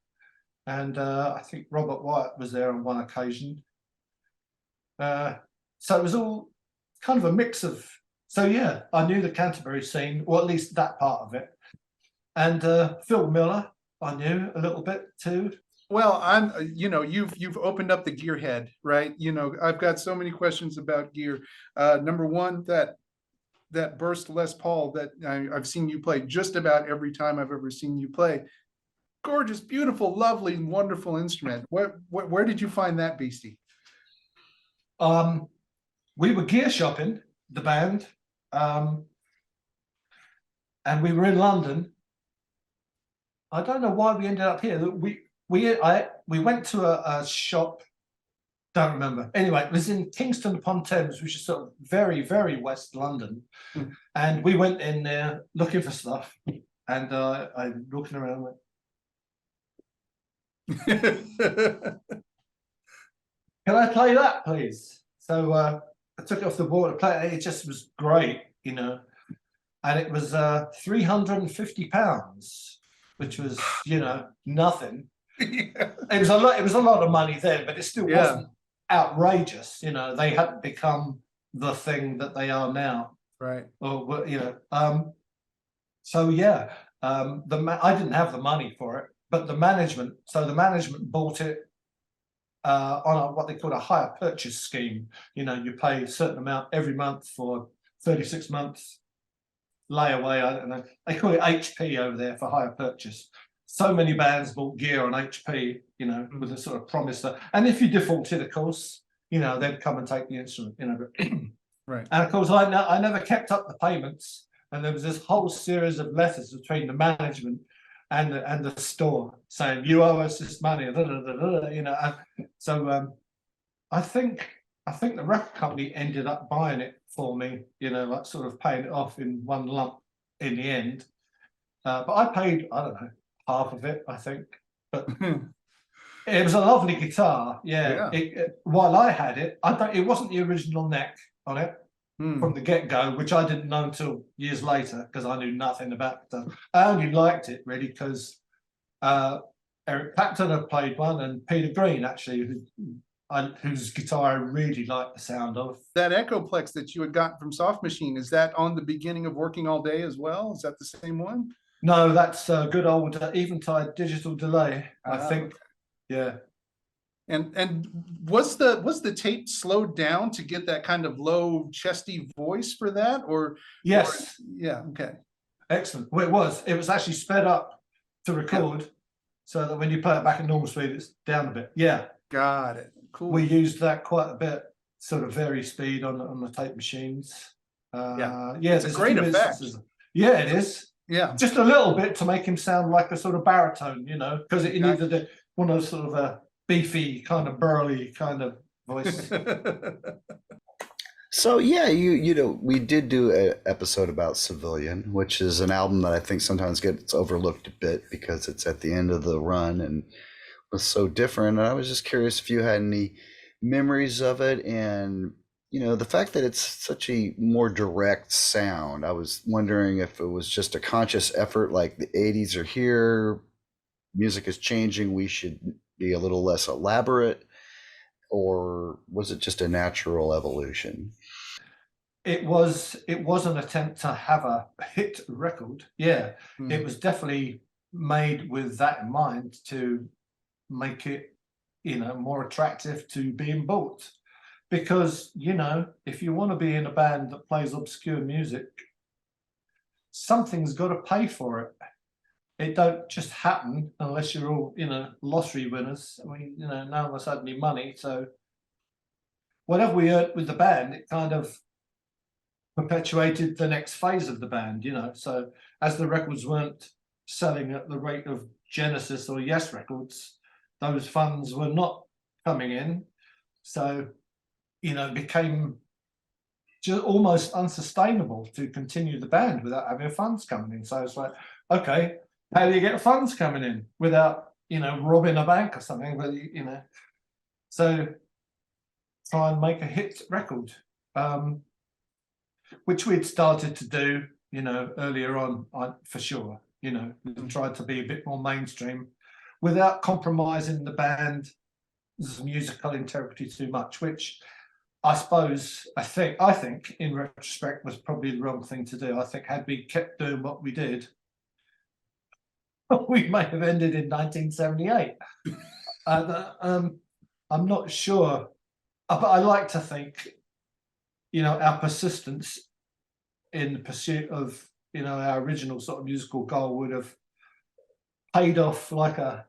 Speaker 2: And I think Robert Wyatt was there on one occasion. So it was all kind of a mix of. So yeah, I knew the Canterbury scene, or at least that part of it. And Phil Miller, I knew a little bit too.
Speaker 3: Well, you've opened up the gearhead, right? You know, I've got so many questions about gear. Number one, that burst Les Paul that I've seen you play just about every time I've ever seen you play. Gorgeous, beautiful, lovely, wonderful instrument. Where did you find that beastie?
Speaker 2: We were gear shopping, the band, and we were in London. I don't know why we ended up here. We went to a shop, don't remember. Anyway, it was in Kingston upon Thames, which is sort of very, very West London. And we went in there looking for stuff. And I'm looking around like, can I play that, please? So I took it off the board and played it. It just was great, you know. And it was £350, which was, you know, nothing.
Speaker 3: Yeah.
Speaker 2: It was a lot of money then, but it still wasn't outrageous. You know, they hadn't become the thing that they are now,
Speaker 3: Right?
Speaker 2: or you know. So yeah, I didn't have the money for it, but the management bought it on what they call a hire purchase scheme. You know, you pay a certain amount every month for 36 months layaway. I don't know. They call it HP over there for hire purchase. so many bands bought gear on HP, you know, with a sort of promise that, and if you defaulted, of course, you know, they'd come and take the instrument, you know.
Speaker 3: Right.
Speaker 2: And of course, I never kept up the payments, and there was this whole series of letters between the management and the store saying, "You owe us this money," you know. And so I think the record company ended up buying it for me, you know, like sort of paying it off in one lump in the end. But I paid, I don't know, half of it, I think. But it was a lovely guitar. Yeah. While I had it, it wasn't the original neck on it from the get-go, which I didn't know until years later because I knew nothing about it. I only liked it really because Eric Clapton had played one, and Peter Green actually, whose guitar I really liked the sound of.
Speaker 3: That Echoplex that you had gotten from Soft Machine, is that on the beginning of Working All Day as well? Is that the same one?
Speaker 2: No, that's a good old Eventide digital delay, I think. Yeah.
Speaker 3: And was the tape slowed down to get that kind of low chesty voice for that, or?
Speaker 2: Yes.
Speaker 3: Yeah. Okay.
Speaker 2: Excellent. Well, it was actually sped up to record, so that when you play it back at normal speed, it's down a bit. Yeah.
Speaker 3: Got it. Cool.
Speaker 2: We used that quite a bit, sort of vary speed on the tape machines.
Speaker 3: Yeah.
Speaker 2: It's
Speaker 3: a great effect.
Speaker 2: Yeah, it is.
Speaker 3: Yeah.
Speaker 2: Just a little bit to make him sound like a sort of baritone, you know, because it needed one of those sort of a beefy, kind of burly kind of voice.
Speaker 1: So yeah, you know, we did do an episode about Civilian, which is an album that I think sometimes gets overlooked a bit because it's at the end of the run and was so different. And I was just curious if you had any memories of it, and you know, the fact that it's such a more direct sound. I was wondering if it was just a conscious effort, like the 80s are here, music is changing, we should be a little less elaborate, or was it just a natural evolution?
Speaker 2: It was an attempt to have a hit record. Yeah, it was definitely made with that in mind, to make it, you know, more attractive to being bought. Because, you know, if you want to be in a band that plays obscure music, something's got to pay for it. It don't just happen unless you're all, you know, lottery winners. I mean, you know, none of us had any money, so whatever we earned with the band, it kind of perpetuated the next phase of the band, you know. So as the records weren't selling at the rate of Genesis or Yes Records, those funds were not coming in. So, you know, it became just almost unsustainable to continue the band without having funds coming in. So it's like, okay, how do you get funds coming in without, you know, robbing a bank or something? But, you know, so try and make a hit record, which we'd started to do, you know, earlier on, for sure. You know, we tried to be a bit more mainstream without compromising the band's musical integrity too much, which I think in retrospect was probably the wrong thing to do. I think had we kept doing what we did, we may have ended in 1978. I'm not sure, but I like to think, you know, our persistence in the pursuit of, you know, our original sort of musical goal would have paid off like a,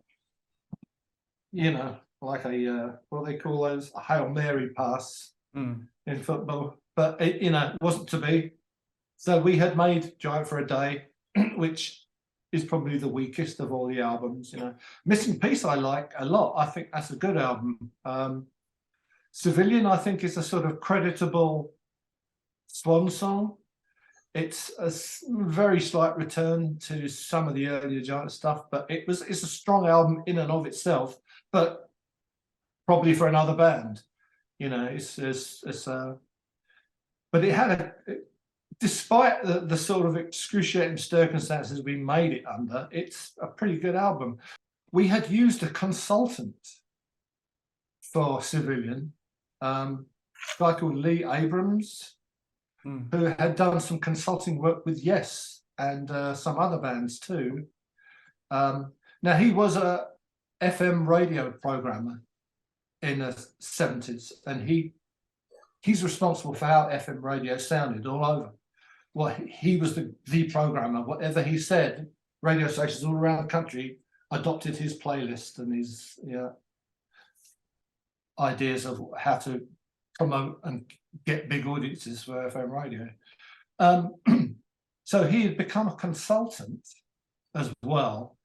Speaker 2: you know, like a what do they call those, a Hail Mary pass in football. But it, you know, it wasn't to be. So we had made Giant for a Day, which is probably the weakest of all the albums. You know, Missing Piece I like a lot. I think that's a good album. Civilian, I think, is a sort of creditable swan song. It's a very slight return to some of the earlier Giant stuff, but it's a strong album in and of itself, but probably for another band. You know, but it had despite the sort of excruciating circumstances we made it under, it's a pretty good album. We had used a consultant for Civilian, a guy called Lee Abrams, who had done some consulting work with Yes and some other bands too. Now he was a FM radio programmer in the 70s, and he's responsible for how FM radio sounded all over. Well, he was the programmer. Whatever he said, radio stations all around the country adopted his playlist and his ideas of how to promote and get big audiences for FM radio. So he had become a consultant as well,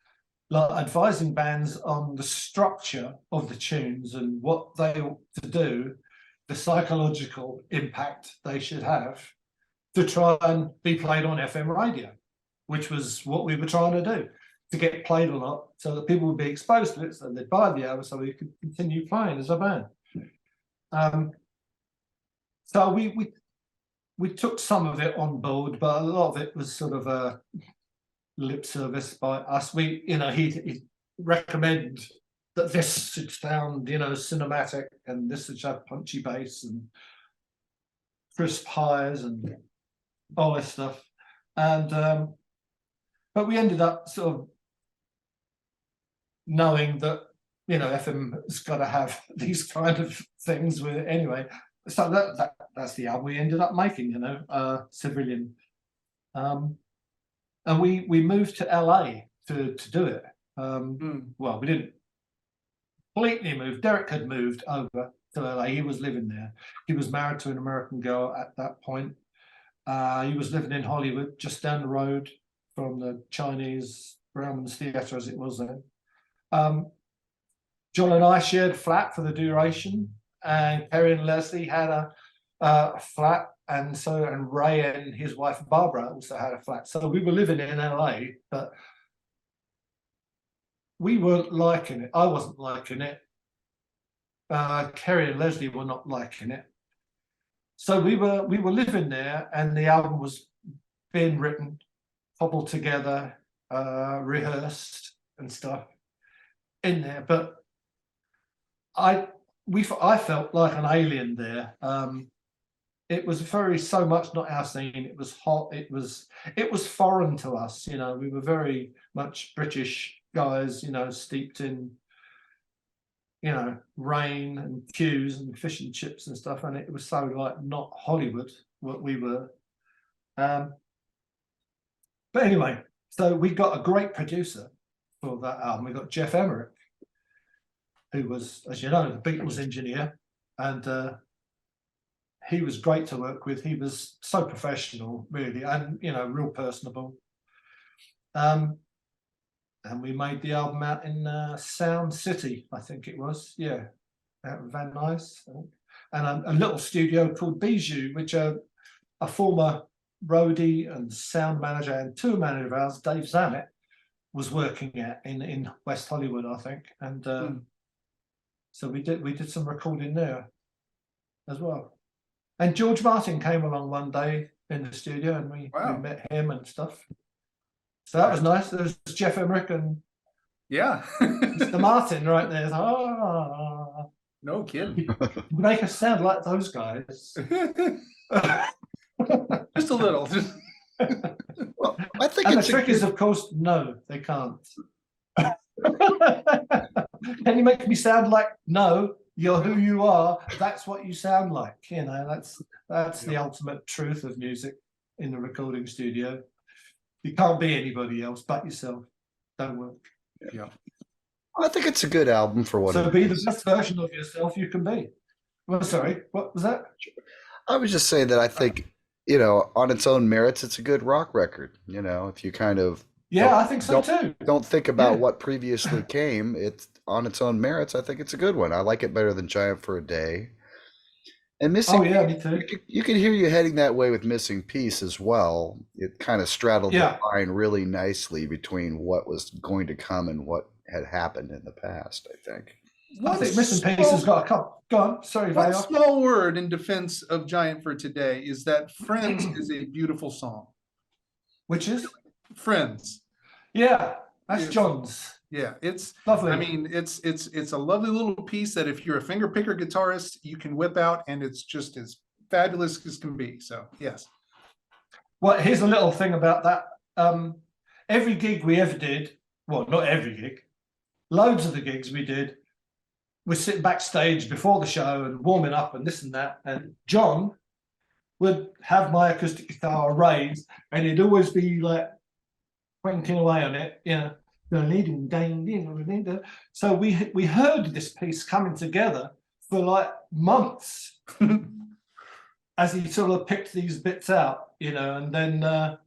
Speaker 2: like advising bands on the structure of the tunes and what they ought to do, the psychological impact they should have to try and be played on FM radio, which was what we were trying to do, to get played a lot so that people would be exposed to it, so they'd buy the album so we could continue playing as a band. So we took some of it on board, but a lot of it was sort of a lip service by us. He'd recommend that this should sound, cinematic, and this should have punchy bass and crisp highs and all this stuff. And but we ended up sort of knowing that FM has got to have these kind of things with it anyway. So that's the album we ended up making, Civilian. And we moved to LA to do it. Well, we didn't completely move. Derek had moved over to LA. He was living there. He was married to an American girl at that point. He was living in Hollywood, just down the road from the Chinese Brownman's Theatre, as it was then. John and I shared a flat for the duration, and Perry and Leslie had a flat, and Ray and his wife Barbara also had a flat. So we were living in LA, but we weren't liking it. I wasn't liking it. Kerry and Leslie were not liking it. So we were living there, and the album was being written, cobbled together, rehearsed and stuff in there. But I felt like an alien there. It was so much not our scene. It was hot. It was foreign to us. We were very much British guys. Steeped in rain and queues and fish and chips and stuff. And it was so like not Hollywood what we were. But anyway, so we got a great producer for that album. We got Jeff Emmerich, who was, as you know, the Beatles engineer, and he was great to work with. He was so professional, really, and real personable. And we made the album out in Sound City, I think it was, out of Van Nuys, I think. And a little studio called Bijou, which a former roadie and sound manager and tour manager of ours, Dave Zammit, was working at in West Hollywood, I think. And so we did some recording there as well. And George Martin came along one day in the studio, and we met him and stuff. So that was nice. There's Jeff Emmerich and Mr. Martin right there.
Speaker 3: No kidding.
Speaker 2: Make us sound like those guys.
Speaker 3: Just a little.
Speaker 1: Well, I think
Speaker 2: And the
Speaker 1: it's
Speaker 2: trick is, of course, no, they can't. Can you make me sound like, no, you're who you are, that's what you sound like. That's the ultimate truth of music in the recording studio. You can't be anybody else but yourself. Don't work.
Speaker 3: Yeah.
Speaker 1: I think it's a good album for what
Speaker 2: So
Speaker 1: it
Speaker 2: be
Speaker 1: is.
Speaker 2: the best version of yourself you can be. Well, sorry, what was that?
Speaker 1: I was just saying that I think, on its own merits, it's a good rock record. If you kind of
Speaker 2: I think so too.
Speaker 1: don't think about what previously came, it's on its own merits. I think it's a good one. I like it better than Giant for a Day. And Missing
Speaker 2: Me too.
Speaker 1: You can hear you heading that way with Missing Piece as well. It kind of straddled the line really nicely between what was going to come and what had happened in the past, I think.
Speaker 2: I think Missing Piece has got a couple. Go on, sorry,
Speaker 3: One
Speaker 2: Vaylor.
Speaker 3: small word in defense of Giant for Today is that Friends is a beautiful song.
Speaker 2: Which is?
Speaker 3: Friends.
Speaker 2: Yeah, that's John's.
Speaker 3: Yeah, it's
Speaker 2: lovely.
Speaker 3: I mean, it's a lovely little piece that if you're a finger picker guitarist, you can whip out, and it's just as fabulous as can be. So yes.
Speaker 2: Well, here's a little thing about that. Every gig we ever did, well, not every gig, loads of the gigs we did, we're sitting backstage before the show and warming up and this and that, and John would have my acoustic guitar raised, and he'd always be like cranking away on it, So we heard this piece coming together for like months as he sort of picked these bits out, and then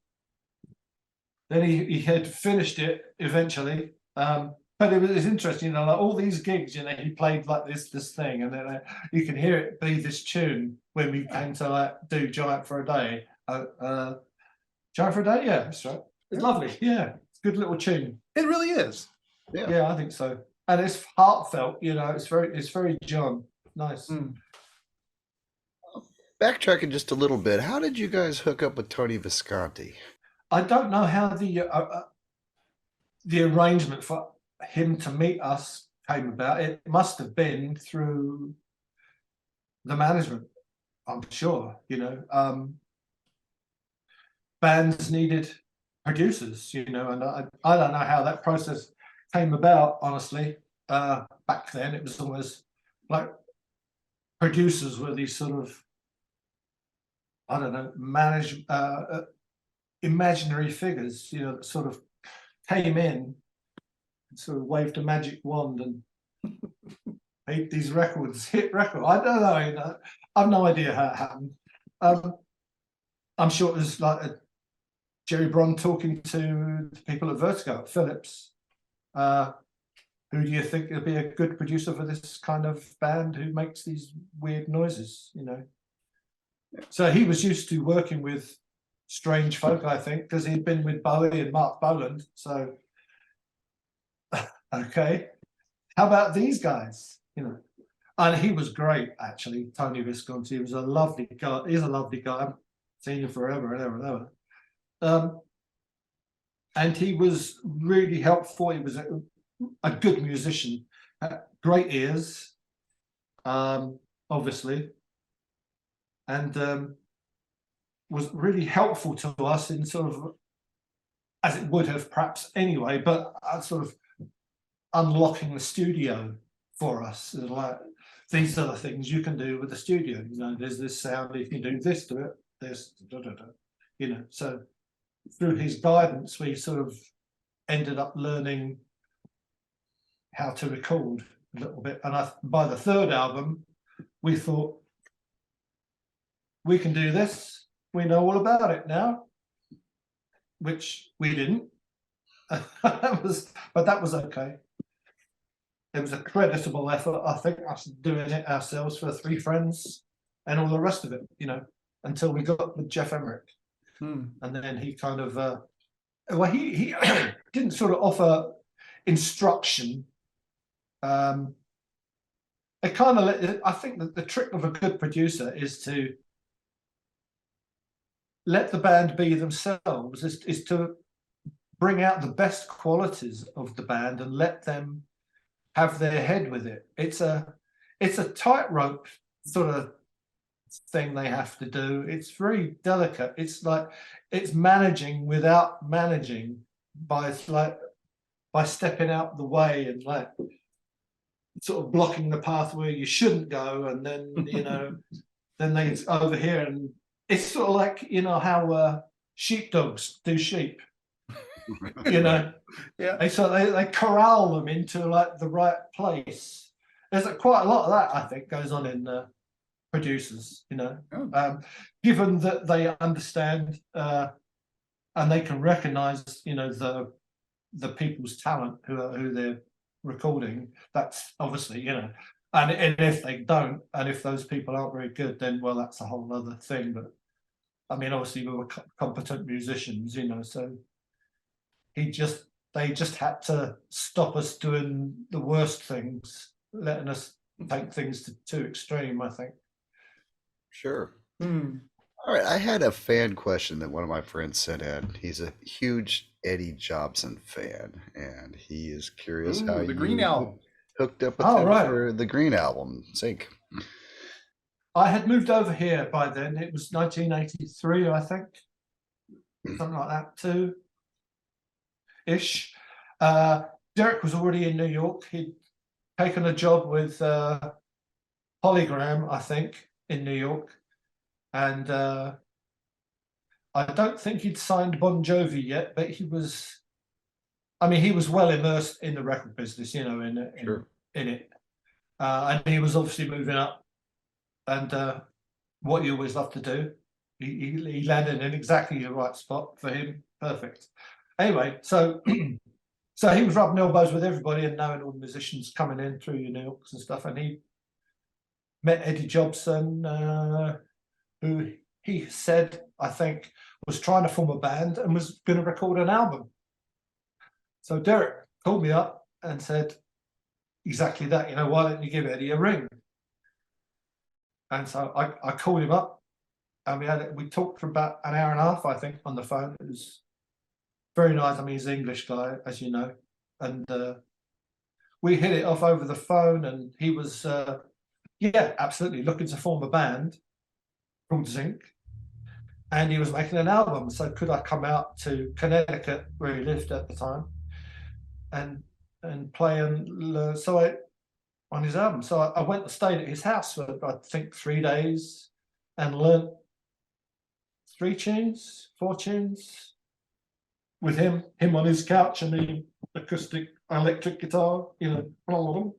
Speaker 2: he had finished it eventually. But it was interesting, like all these gigs, he played like this thing, and then you can hear it be this tune when we came to like do Giant for a Day. Giant for a Day, yeah, that's right. It's lovely, yeah. It's a good little tune.
Speaker 3: It really is.
Speaker 2: Yeah, I think so. And it's heartfelt, it's very John. Nice.
Speaker 1: Backtracking just a little bit, how did you guys hook up with Tony Visconti?
Speaker 2: I don't know how the arrangement for him to meet us came about. It must have been through the management, I'm sure. Bands needed producers, and I don't know how that process came about, honestly. Back then it was almost like producers were these sort of, I don't know, imaginary figures, that sort of came in and sort of waved a magic wand and made these records, hit record. I don't know, I've no idea how it happened. I'm sure it was like Jerry Bron talking to the people at Vertigo, at Philips. Who do you think will be a good producer for this kind of band who makes these weird noises, So he was used to working with strange folk, I think, because he'd been with Bowie and Mark Boland. So, okay, how about these guys? And he was great, actually. Tony Visconti. He was a lovely guy. He's a lovely guy. I've seen him forever and ever and ever. And he was really helpful. He was a good musician, great ears, obviously, and was really helpful to us in sort of, as it would have perhaps anyway, but sort of unlocking the studio for us. Like, these are the things you can do with the studio. There's this sound, you can do this to it, this, So through his guidance, we sort of ended up learning how to record a little bit. And by the third album, we thought, we can do this. We know all about it now, which we didn't. But that was okay. It was a creditable effort, I think, us doing it ourselves for three friends and all the rest of it, until we got with Jeff Emmerich. And then he kind of, he didn't sort of offer instruction. It kind of, I think that the trick of a good producer is to let the band be themselves, is to bring out the best qualities of the band and let them have their head with it. It's a tightrope sort of thing they have to do. It's very delicate. It's like it's managing without managing by stepping out the way and like sort of blocking the path where you shouldn't go, and then then they over here, and it's sort of like how sheepdogs do sheep. Yeah. They corral them into like the right place. There's quite a lot of that, I think, goes on in producers. Given that they understand and they can recognize, the people's talent who they're recording. That's obviously, and if they don't, and if those people aren't very good, then well, that's a whole other thing. But I mean, obviously, we were competent musicians, so. They just had to stop us doing the worst things, letting us take things too extreme, I think.
Speaker 1: Sure. All right. I had a fan question that one of my friends sent in. He's a huge Eddie Jobson fan, and he is curious how
Speaker 3: the Green Album
Speaker 1: hooked up with him for the Green Album, Zinc.
Speaker 2: I had moved over here by then. It was 1983, I think. Something like that, too. Ish. Derek was already in New York. He'd taken a job with Polygram, I think, in New York, and I don't think he'd signed Bon Jovi yet, but he was I mean, he was well immersed in the record business, you know,
Speaker 1: Sure.
Speaker 2: in it, and he was obviously moving up, and what you always love to do, he landed in exactly the right spot for him, perfect. Anyway, so so he was rubbing elbows with everybody and knowing all the musicians coming in through New York and stuff, and he met Eddie Jobson, who he said, I think, was trying to form a band and was going to record an album. So Derek called me up and said exactly that, you know, why don't you give Eddie a ring? And so I called him up, and we talked for about an hour and a half, I think, on the phone. It was very nice. I mean, he's an English guy, as you know, and we hit it off over the phone, and he was, yeah, absolutely looking to form a band called Zinc, and he was making an album. So could I come out to Connecticut, where he lived at the time, and play on his album? So I went and stayed at his house for, I think, 3 days, and learnt 4 tunes with him on his couch and the acoustic electric guitar, you know,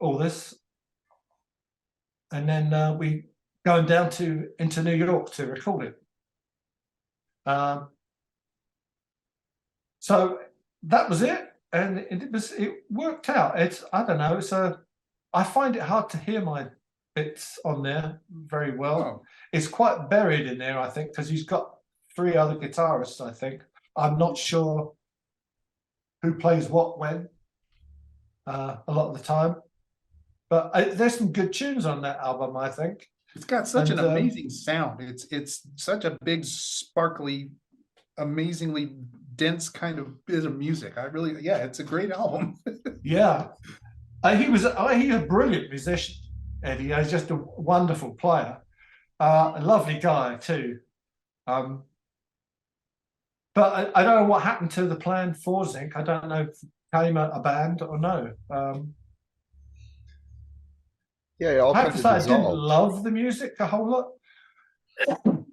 Speaker 2: all this. And then we going down into New York to record it. So that was it, and it worked out. I don't know. I find it hard to hear my bits on there very well.
Speaker 3: Oh.
Speaker 2: It's quite buried in there, I think, because he's got 3 other guitarists. I think I'm not sure who plays what when a lot of the time, but there's some good tunes on that album, I think.
Speaker 3: It's got such an amazing sound. It's such a big, sparkly, amazingly dense kind of bit of music. Yeah, it's a great album.
Speaker 2: Yeah, he's a brilliant musician, Eddie. He's just a wonderful player, a lovely guy too. But I don't know what happened to the plan for Zinc. I don't know if it became a band or no.
Speaker 1: Yeah, it all
Speaker 2: I have
Speaker 1: kind
Speaker 2: to
Speaker 1: of
Speaker 2: say, I didn't
Speaker 1: dissolved.
Speaker 2: love the music a whole lot.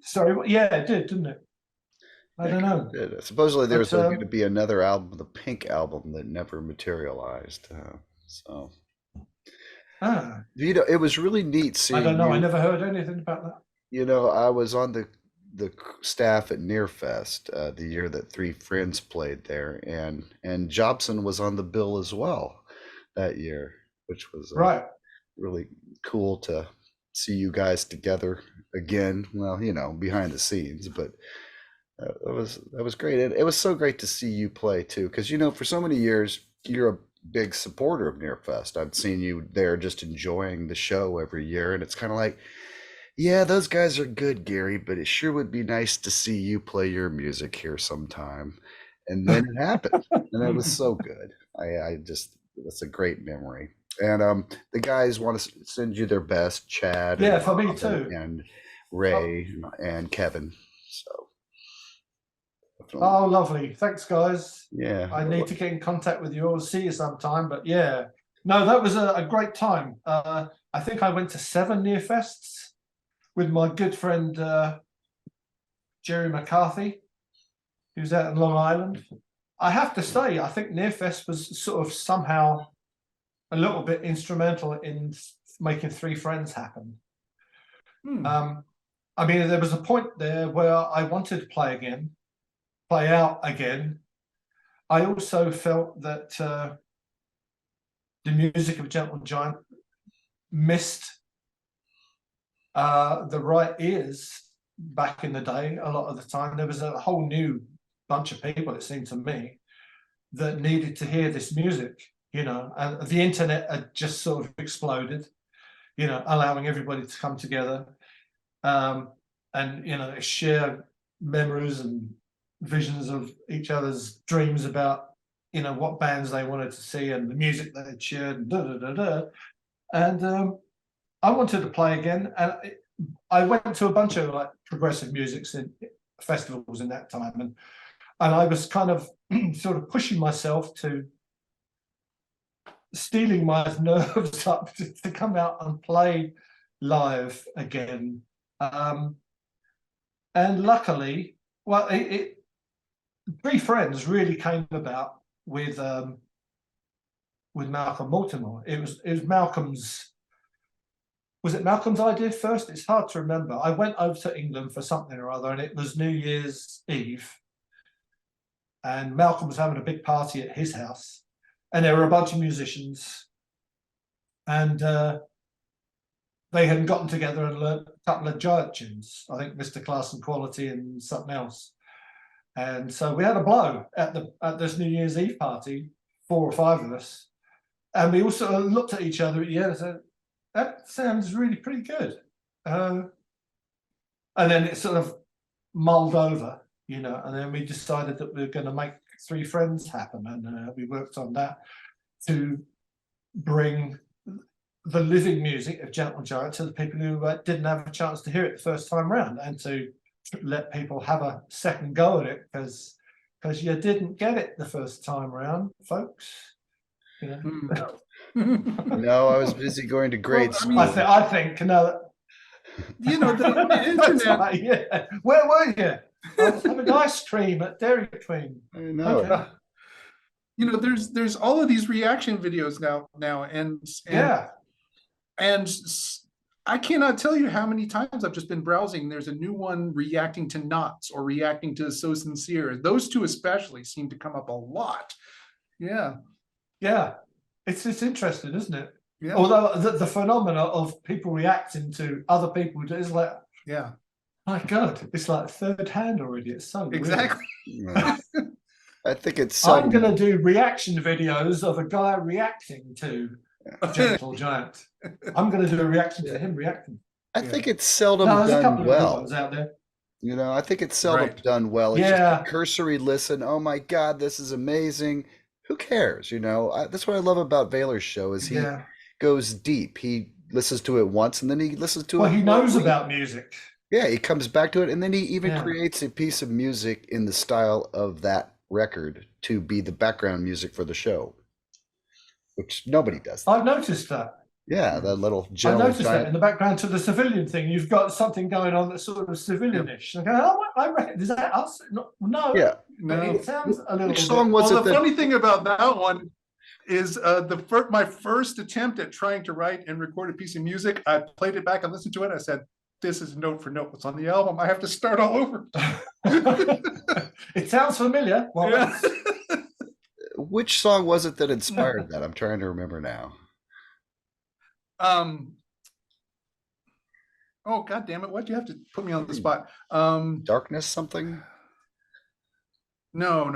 Speaker 2: Sorry, yeah, it did, didn't it? I don't know.
Speaker 1: Supposedly there was
Speaker 2: But,
Speaker 1: going to be another album, the Pink album, that never materialized. So you know, it was really neat
Speaker 2: I
Speaker 1: seeing
Speaker 2: don't know. I
Speaker 1: you.
Speaker 2: never heard anything about that.
Speaker 1: You know, I was on the staff at Nearfest the year that Three Friends played there, and Jobson was on the bill as well that year, which was
Speaker 2: Right.
Speaker 1: really cool to see you guys together again. Well, you know, behind the scenes, but that was great. And it was so great to see you play too, because you know, for so many years you're a big supporter of Nearfest. I've seen you there just enjoying the show every year, and it's kind of like, yeah, those guys are good, Gary, but it sure would be nice to see you play your music here sometime. And then it happened, and it was so good. I just, that's a great memory. And the guys want to send you their best, Chad,
Speaker 2: Yeah,
Speaker 1: and
Speaker 2: for me
Speaker 1: Robin,
Speaker 2: too.
Speaker 1: and Ray, and Kevin. So definitely,
Speaker 2: Oh, lovely. Thanks, guys.
Speaker 1: yeah.
Speaker 2: I need to get in contact with you or see you sometime. But yeah, no, that was a great time. I think I went to 7 Nearfests with my good friend Jerry McCarthy, who's out in Long Island. I have to say, I think Nearfest was sort of somehow a little bit instrumental in making Three Friends happen. I mean, there was a point there where I wanted to play out again. I also felt that the music of Gentle Giant missed the right ears back in the day. A lot of the time, there was a whole new bunch of people, it seemed to me, that needed to hear this music, you know, and the internet had just sort of exploded, you know, allowing everybody to come together and, you know, share memories and visions of each other's dreams about, you know, what bands they wanted to see and the music they had shared and and I wanted to play again, and I went to a bunch of like progressive music festivals in that time, and I was kind of sort of pushing myself to stealing my nerves up to come out and play live again. And luckily, well, Three Friends really came about with Malcolm Mortimer. It was Malcolm's. Was it Malcolm's idea first? It's hard to remember. I went over to England for something or other, and it was New Year's Eve, and Malcolm was having a big party at his house, and there were a bunch of musicians, and they had gotten together and learned a couple of Giant tunes. I think Mr. Class and Quality and something else. And so we had a blow at this New Year's Eve party, 4 or 5 of us, and we all sort of looked at each other at the end and said, "That sounds really pretty good." And then it sort of mulled over, and then we decided that we were going to make Three Friends happen, and we worked on that to bring the living music of Gentle Giant to the people who didn't have a chance to hear it the first time round, and to let people have a second go at it, because you didn't get it the first time round, folks.
Speaker 1: No, I was busy going to grade school.
Speaker 2: I think no.
Speaker 3: The internet.
Speaker 2: Right, yeah. Where were you? I was having ice cream at Dairy Queen.
Speaker 1: I know.
Speaker 2: Okay.
Speaker 3: There's all of these reaction videos now, and
Speaker 2: Yeah.
Speaker 3: And I cannot tell you how many times I've just been browsing. There's a new one reacting to Knots or reacting to So Sincere. Those two especially seem to come up a lot. Yeah.
Speaker 2: Yeah. It's interesting, isn't it?
Speaker 3: Yeah.
Speaker 2: Although the phenomena of people reacting to other people is like,
Speaker 3: yeah,
Speaker 2: my God, it's like third hand already. It's so
Speaker 3: exactly.
Speaker 1: Yeah. I think it's.
Speaker 2: I'm going to do reaction videos of a guy reacting to Gentle Giant. I'm going to do a reaction to him reacting.
Speaker 1: I think it's seldom
Speaker 2: there's a
Speaker 1: done
Speaker 2: couple
Speaker 1: well.
Speaker 2: of ones out there.
Speaker 1: I think it's seldom done well. It's just a cursory listen. Oh my God, this is amazing. Who cares? That's what I love about Vaylor's show is he goes deep. He listens to it once and then he listens to it.
Speaker 2: Well, he knows about music.
Speaker 1: Yeah, he comes back to it and then he even creates a piece of music in the style of that record to be the background music for the show, which nobody does.
Speaker 2: I've noticed that.
Speaker 1: Yeah, that little.
Speaker 2: I noticed that in the background to the civilian thing. You've got something going on that's sort of civilianish. Okay, I reckon, is that us? No.
Speaker 1: Yeah.
Speaker 2: No. It sounds a little.
Speaker 1: Which song was it?
Speaker 3: The funny thing about that one is my first attempt at trying to write and record a piece of music. I played it back and listened to it. I said, "This is note for note what's on the album. I have to start all over."
Speaker 2: It sounds familiar. Well,
Speaker 3: yeah.
Speaker 1: Which song was it that inspired that? I'm trying to remember now.
Speaker 3: Oh God damn it! Why'd you have to put me on the spot?
Speaker 1: Darkness something?
Speaker 3: No.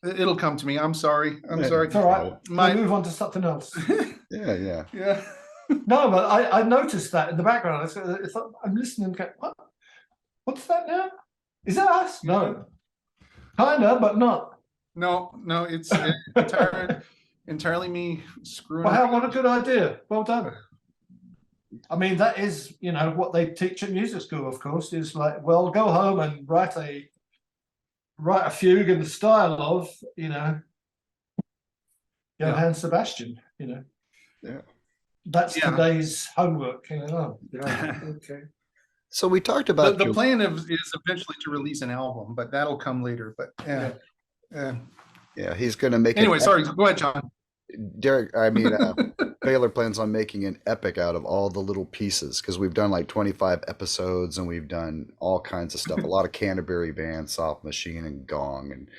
Speaker 3: It'll come to me. I'm sorry. Sorry.
Speaker 2: It's all right. We'll move on to something else.
Speaker 1: Yeah.
Speaker 2: No, but I noticed that in the background. I'm listening. What? What's that now? Is that us? No. Kinda, but not.
Speaker 3: No. It's entirely me screwing.
Speaker 2: Well, what a good idea. Well done. I mean, that is, what they teach at music school, of course, is like, well, go home and write a fugue in the style of, Johann Sebastian,
Speaker 1: Yeah.
Speaker 2: That's today's homework, Okay.
Speaker 1: So we talked about
Speaker 3: the plan is eventually to release an album, but that'll come later. But
Speaker 1: yeah, he's going to make.
Speaker 3: Anyway, sorry. Go ahead, John.
Speaker 1: Derek, Vaylor plans on making an epic out of all the little pieces because we've done like 25 episodes and we've done all kinds of stuff. A lot of Canterbury Band, Soft Machine, and Gong, and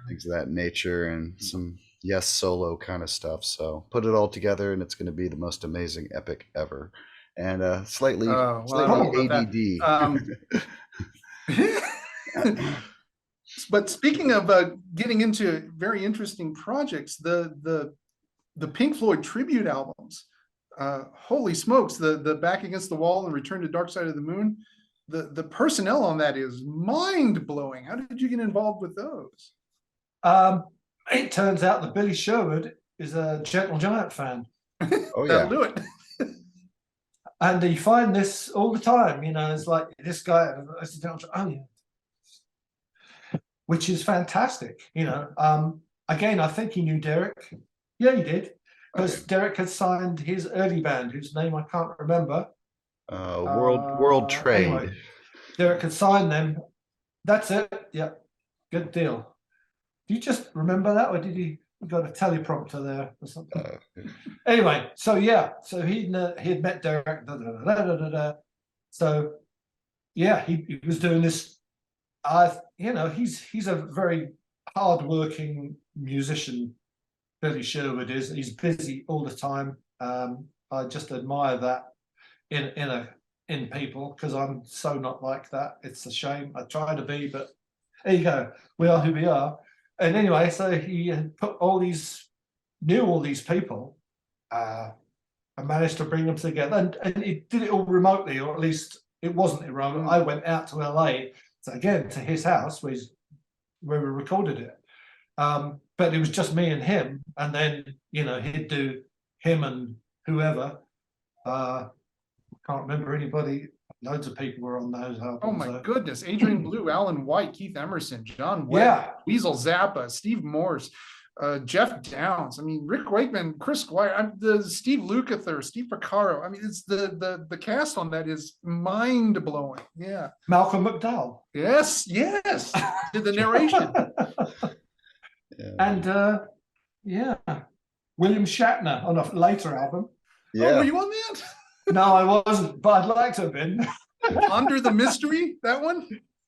Speaker 1: things of that nature, and some solo kind of stuff. So put it all together, and it's going to be the most amazing epic ever. And slightly ADD.
Speaker 3: But speaking of getting into very interesting projects, the Pink Floyd tribute albums, holy smokes, the Back Against the Wall and Return to Dark Side of the Moon, the personnel on that is mind-blowing. How did you get involved with those?
Speaker 2: It turns out that Billy Sherwood is a Gentle Giant fan.
Speaker 1: Oh yeah.
Speaker 3: That'll do it.
Speaker 2: And you find this all the time, it's like this guy, which is fantastic, Again, I think he knew Derek. Yeah, he did. Because Derek had signed his early band, whose name I can't remember.
Speaker 1: World Trade.
Speaker 2: Anyway, Derek had signed them That's it. Yeah, good deal. Do you just remember that, or did you got a teleprompter there or something? Anyway, so yeah, so he'd met Derek. Da, da, da, da, da, da. So yeah, he was doing this. He's a very hardworking musician. Billy Sherwood is. He's busy all the time. I just admire that in people, because I'm so not like that. It's a shame. I try to be, but there you go. We are who we are. And anyway, so he had knew all these people, and managed to bring them together. And he did it all remotely, or at least it wasn't remote. I went out to LA, so again to his house where we recorded it. But it was just me and him, and then he'd do him and whoever. Can't remember anybody. Loads of people were on those albums.
Speaker 3: Oh my goodness. Adrian Blue, Alan White, Keith Emerson, John Webb,
Speaker 2: Yeah.
Speaker 3: Weasel Zappa, Steve Morse, Jeff Downs. I mean, Rick Wakeman, Chris Squire, Steve Lukather, Steve Porcaro. I mean, it's the cast on that is mind blowing. Yeah.
Speaker 2: Malcolm McDowell.
Speaker 3: Yes, did the narration.
Speaker 1: Yeah.
Speaker 2: And William Shatner on a later album.
Speaker 1: Yeah.
Speaker 3: Oh, were you on that?
Speaker 2: No, I wasn't, but I'd like to have been.
Speaker 3: Under the Mystery, that one?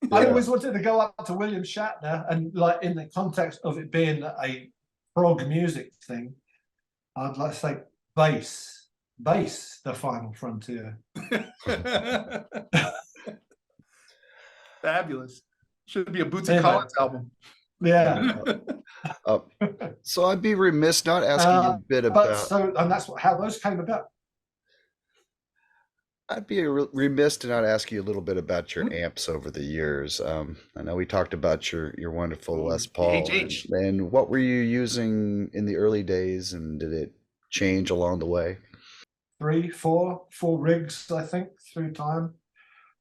Speaker 2: I always wanted to go up to William Shatner, and like in the context of it being a prog music thing, I'd like to say bass, the final frontier.
Speaker 3: Fabulous. Should be a Bootsy Collins album.
Speaker 2: Yeah.
Speaker 1: So I'd be remiss not asking you a bit about.
Speaker 2: And that's how those came about.
Speaker 1: I'd be remiss to not ask you a little bit about your amps over the years. I know we talked about your wonderful Les Paul, and what were you using in the early days, and did it change along the way?
Speaker 2: Four rigs, I think, through time.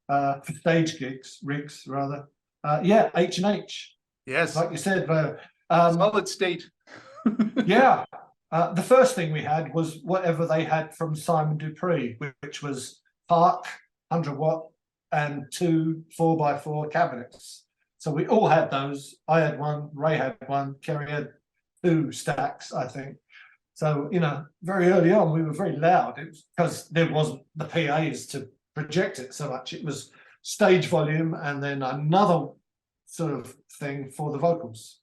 Speaker 2: For stage rigs rather. H&H.
Speaker 3: Yes.
Speaker 2: Like you said,
Speaker 3: solid state.
Speaker 2: Yeah. The first thing we had was whatever they had from Simon Dupree, which was Park 100-watt and 2 4x4 cabinets. So we all had those. I had one, Ray had one, Kerry had 2 stacks, I think. So, very early on, we were very loud. It was because there wasn't the PAs to project it so much. It was stage volume and then another sort of thing for the vocals.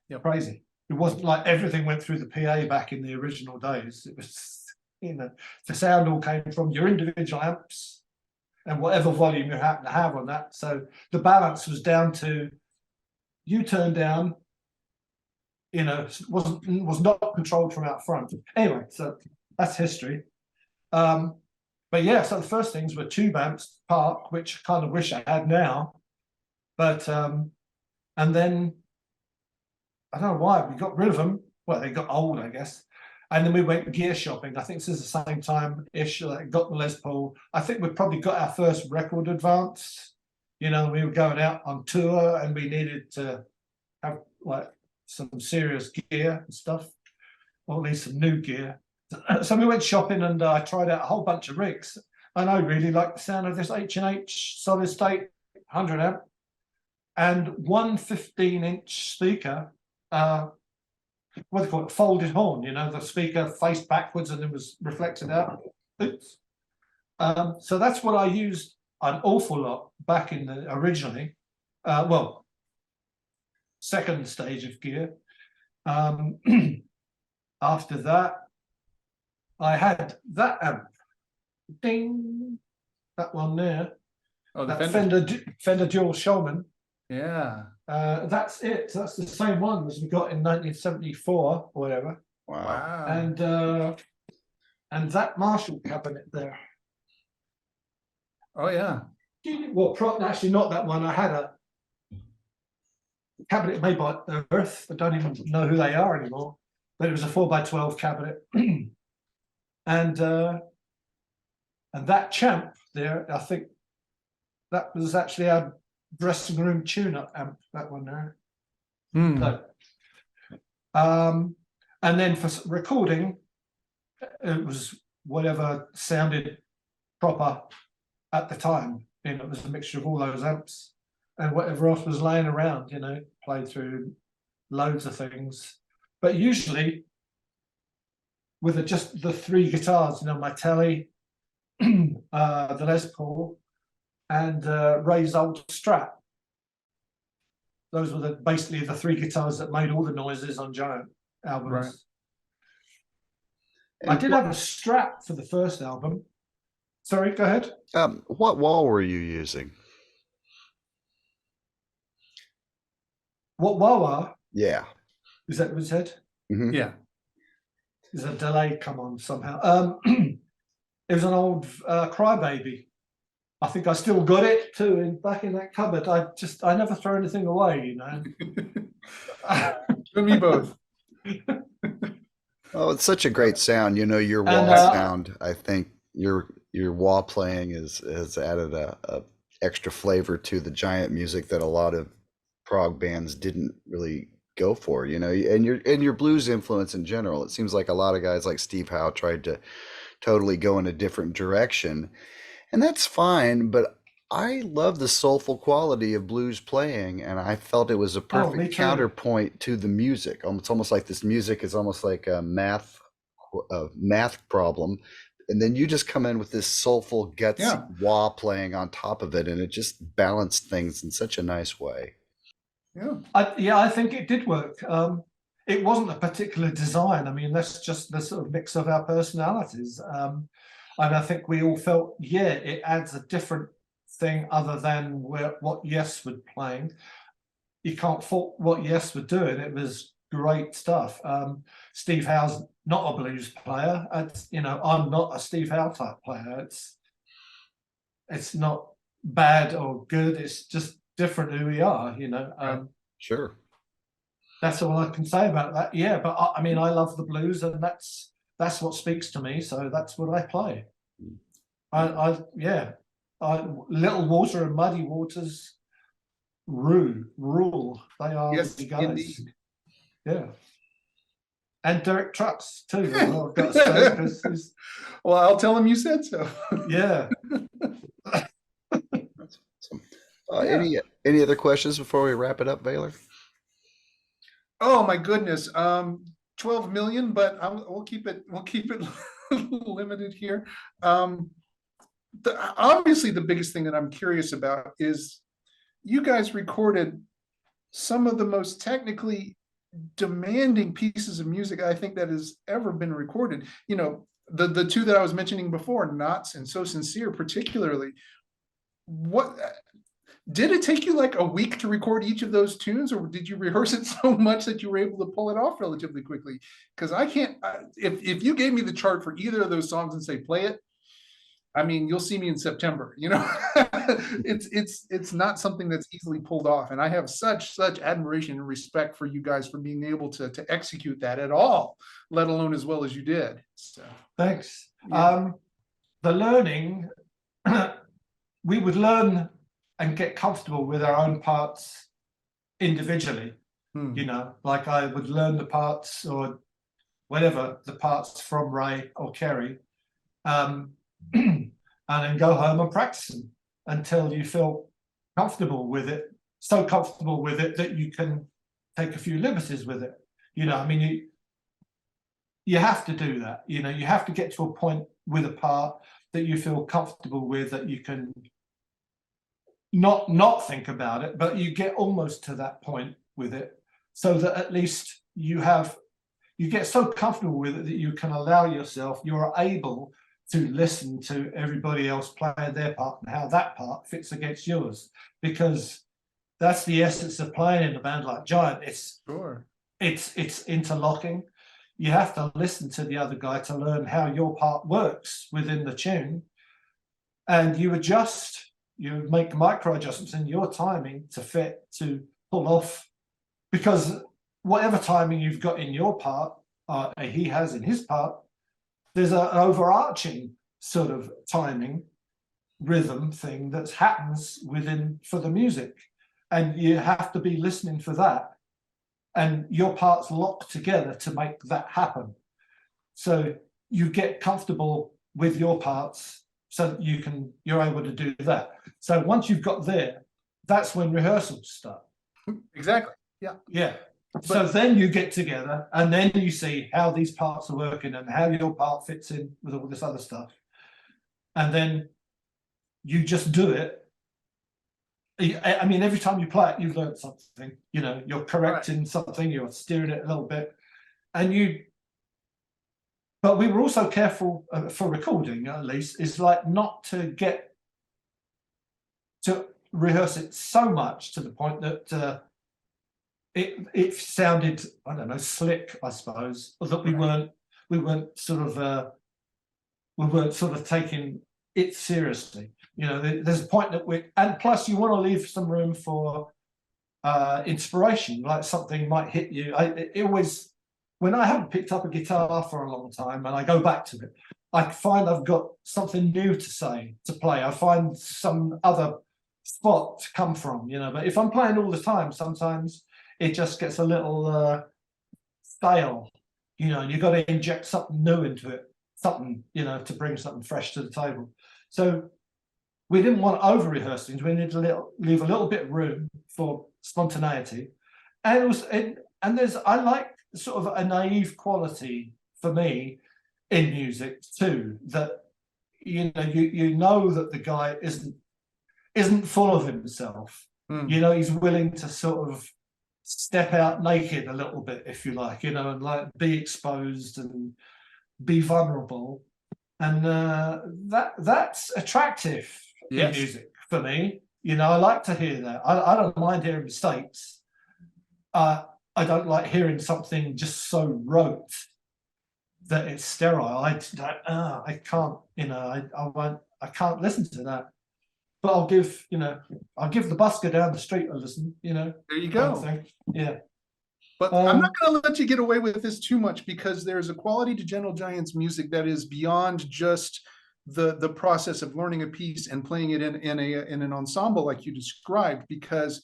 Speaker 3: Yeah,
Speaker 2: crazy. It wasn't like everything went through the PA back in the original days. It was, the sound all came from your individual amps and whatever volume you happen to have on that. So the balance was down to you turn down, was not controlled from out front. Anyway, so that's history. But yeah, so the first things were tube amps, Park, which I kind of wish I had now. But and then I don't know why we got rid of them. Well, they got old, I guess. And then we went gear shopping. I think this is the same time-ish that got the Les Paul. I think we probably got our first record advanced. We were going out on tour and we needed to have like some serious gear and stuff, or at least some new gear. So we went shopping and I tried out a whole bunch of rigs. And I really liked the sound of this H&H solid state 100 amp and one 15-inch speaker. What do they call it? Folded horn. The speaker faced backwards and it was reflected out. Oops. So that's what I used an awful lot back in the originally. Second stage of gear. After that, I had that amp. Ding. That one there.
Speaker 3: Oh, the
Speaker 2: that Fender Dual Shulman.
Speaker 3: Yeah.
Speaker 2: That's it. So that's the same one as we got in 1974 or whatever.
Speaker 3: Wow.
Speaker 2: And that Marshall cabinet there.
Speaker 3: Oh yeah.
Speaker 2: Well, actually not that one. I had a cabinet made by Earth. I don't even know who they are anymore. But it was a 4x12 cabinet. And that Champ there, I think that was actually our dressing room tune-up amp, that one there. So, and then for recording, it was whatever sounded proper at the time. It was a mixture of all those amps. and whatever else was laying around, you know, played through loads of things. But usually with just the three guitars, you know, my Telly, the Les Paul, and Ray's old Strat. Those were basically the three guitars that made all the noises on Giant albums.
Speaker 3: Right.
Speaker 2: I did have a Strat for the first album. Sorry, go ahead.
Speaker 1: What wall were you using?
Speaker 2: What wah-wah?
Speaker 1: Yeah.
Speaker 2: Is that what it said?
Speaker 1: Mhm.
Speaker 3: Yeah.
Speaker 2: There's a delay come on somehow. It was an old Crybaby. I think I still got it too, back in that cupboard. I never throw anything away, you know.
Speaker 3: You and me both.
Speaker 1: Oh, it's such a great sound. You know, your
Speaker 2: And,
Speaker 1: wah sound, I think your wah playing has added a extra flavor to the Giant music that a lot of prog bands didn't really go for, you know, and your blues influence in general. It seems like a lot of guys like Steve Howe tried to totally go in a different direction, and that's fine, but I love the soulful quality of blues playing, and I felt it was a
Speaker 2: Oh, me
Speaker 1: perfect
Speaker 2: too.
Speaker 1: counterpoint to the music. It's almost like this music is almost like a math problem, and then you just come in with this soulful, gutsy
Speaker 3: Yeah.
Speaker 1: wah playing on top of it, and it just balanced things in such a nice way.
Speaker 3: Yeah.
Speaker 2: I think it did work. It wasn't a particular design. I mean, that's just the sort of mix of our personalities. And I think we all felt, yeah, it adds a different thing other than what Yes were playing. You can't fault what Yes were doing. It was great stuff. Steve Howe's not a blues player. You know, I'm not a Steve Howe type player. It's not bad or good. It's just different who we are, you know.
Speaker 1: Sure.
Speaker 2: That's all I can say about that. Yeah, but I mean, I love the blues, and that's what speaks to me. So that's what I play. Little Water and Muddy Waters rule. They are
Speaker 3: Yes,
Speaker 2: the guys.
Speaker 3: indeed.
Speaker 2: Yeah. And Derek Trucks too. I've got to say, 'cause
Speaker 3: Well, I'll tell him you said so.
Speaker 2: yeah.
Speaker 1: That's awesome.
Speaker 3: Yeah.
Speaker 1: Any other questions before we wrap it up, Vaylor?
Speaker 3: Oh my goodness. 12 million, but we'll keep it limited here. Obviously the biggest thing that I'm curious about is you guys recorded some of the most technically demanding pieces of music I think that has ever been recorded. You know, the two that I was mentioning before, Knots and So Sincere particularly. What did it take you like a week to record each of those tunes, or did you rehearse it so much that you were able to pull it off relatively quickly? Because I can't, if you gave me the chart for either of those songs and say play it, I mean, you'll see me in September, you know. It's not something that's easily pulled off, and I have such admiration and respect for you guys for being able to execute that at all, let alone as well as you did. So
Speaker 2: Thanks.
Speaker 3: Yeah.
Speaker 2: The learning, we would learn and get comfortable with our own parts individually. You know, like I would learn the parts or whatever the parts from Ray or Kerry, and then go home and practice them until you feel comfortable with it, so comfortable with it that you can take a few liberties with it. You know, I mean, you have to do that. You know, you have to get to a point with a part that you feel comfortable with, that you can not think about it, but you get almost to that point with it, so that at least you get so comfortable with it that you can allow yourself, you're able to listen to everybody else playing their part and how that part fits against yours, because that's the essence of playing in a band like Giant. It's interlocking. You have to listen to the other guy to learn how your part works within the tune, and you adjust, you make micro adjustments in your timing to fit, to pull off, because whatever timing you've got in your part, he has in his part, there's an overarching sort of timing rhythm thing that happens within for the music, and you have to be listening for that, and your parts lock together to make that happen. So you get comfortable with your parts so that you're able to do that. So once you've got there, that's when rehearsals start.
Speaker 3: Exactly. Yeah.
Speaker 2: Yeah. So then you get together and then you see how these parts are working and how your part fits in with all this other stuff. And then you just do it. I mean, every time you play it, you've learned something, you know, you're correcting something, you're steering it a little bit. But we were also careful for recording, at least, is like not to rehearse it so much to the point that it sounded, I don't know, slick, I suppose, or that we weren't sort of taking it seriously. You know, there's a point that and plus you want to leave some room for inspiration, like something might hit you. It always, when I haven't picked up a guitar for a long time and I go back to it, I find I've got something new to play. I find some other spot to come from, you know. But if I'm playing all the time, sometimes it just gets a little stale, you know, and you've got to inject something new into it, something, you know, to bring something fresh to the table. So we didn't want to over-rehearse things. We needed to leave a little bit of room for spontaneity. And it was, and I like sort of a naive quality for me in music too, that you know that the guy isn't full of himself. You know, he's willing to sort of step out naked a little bit, if you like, you know, and like be exposed and be vulnerable. And that's attractive in music for me. You know, I like to hear that. I don't mind hearing mistakes. I don't like hearing something just so rote that it's sterile. I can't, you know, I can't listen to that. But I'll give the busker down the street a listen, you know.
Speaker 3: There you go.
Speaker 2: Yeah.
Speaker 3: But I'm not going to let you get away with this too much, because there's a quality to Gentle Giant's music that is beyond just the process of learning a piece and playing it in an ensemble like you described. Because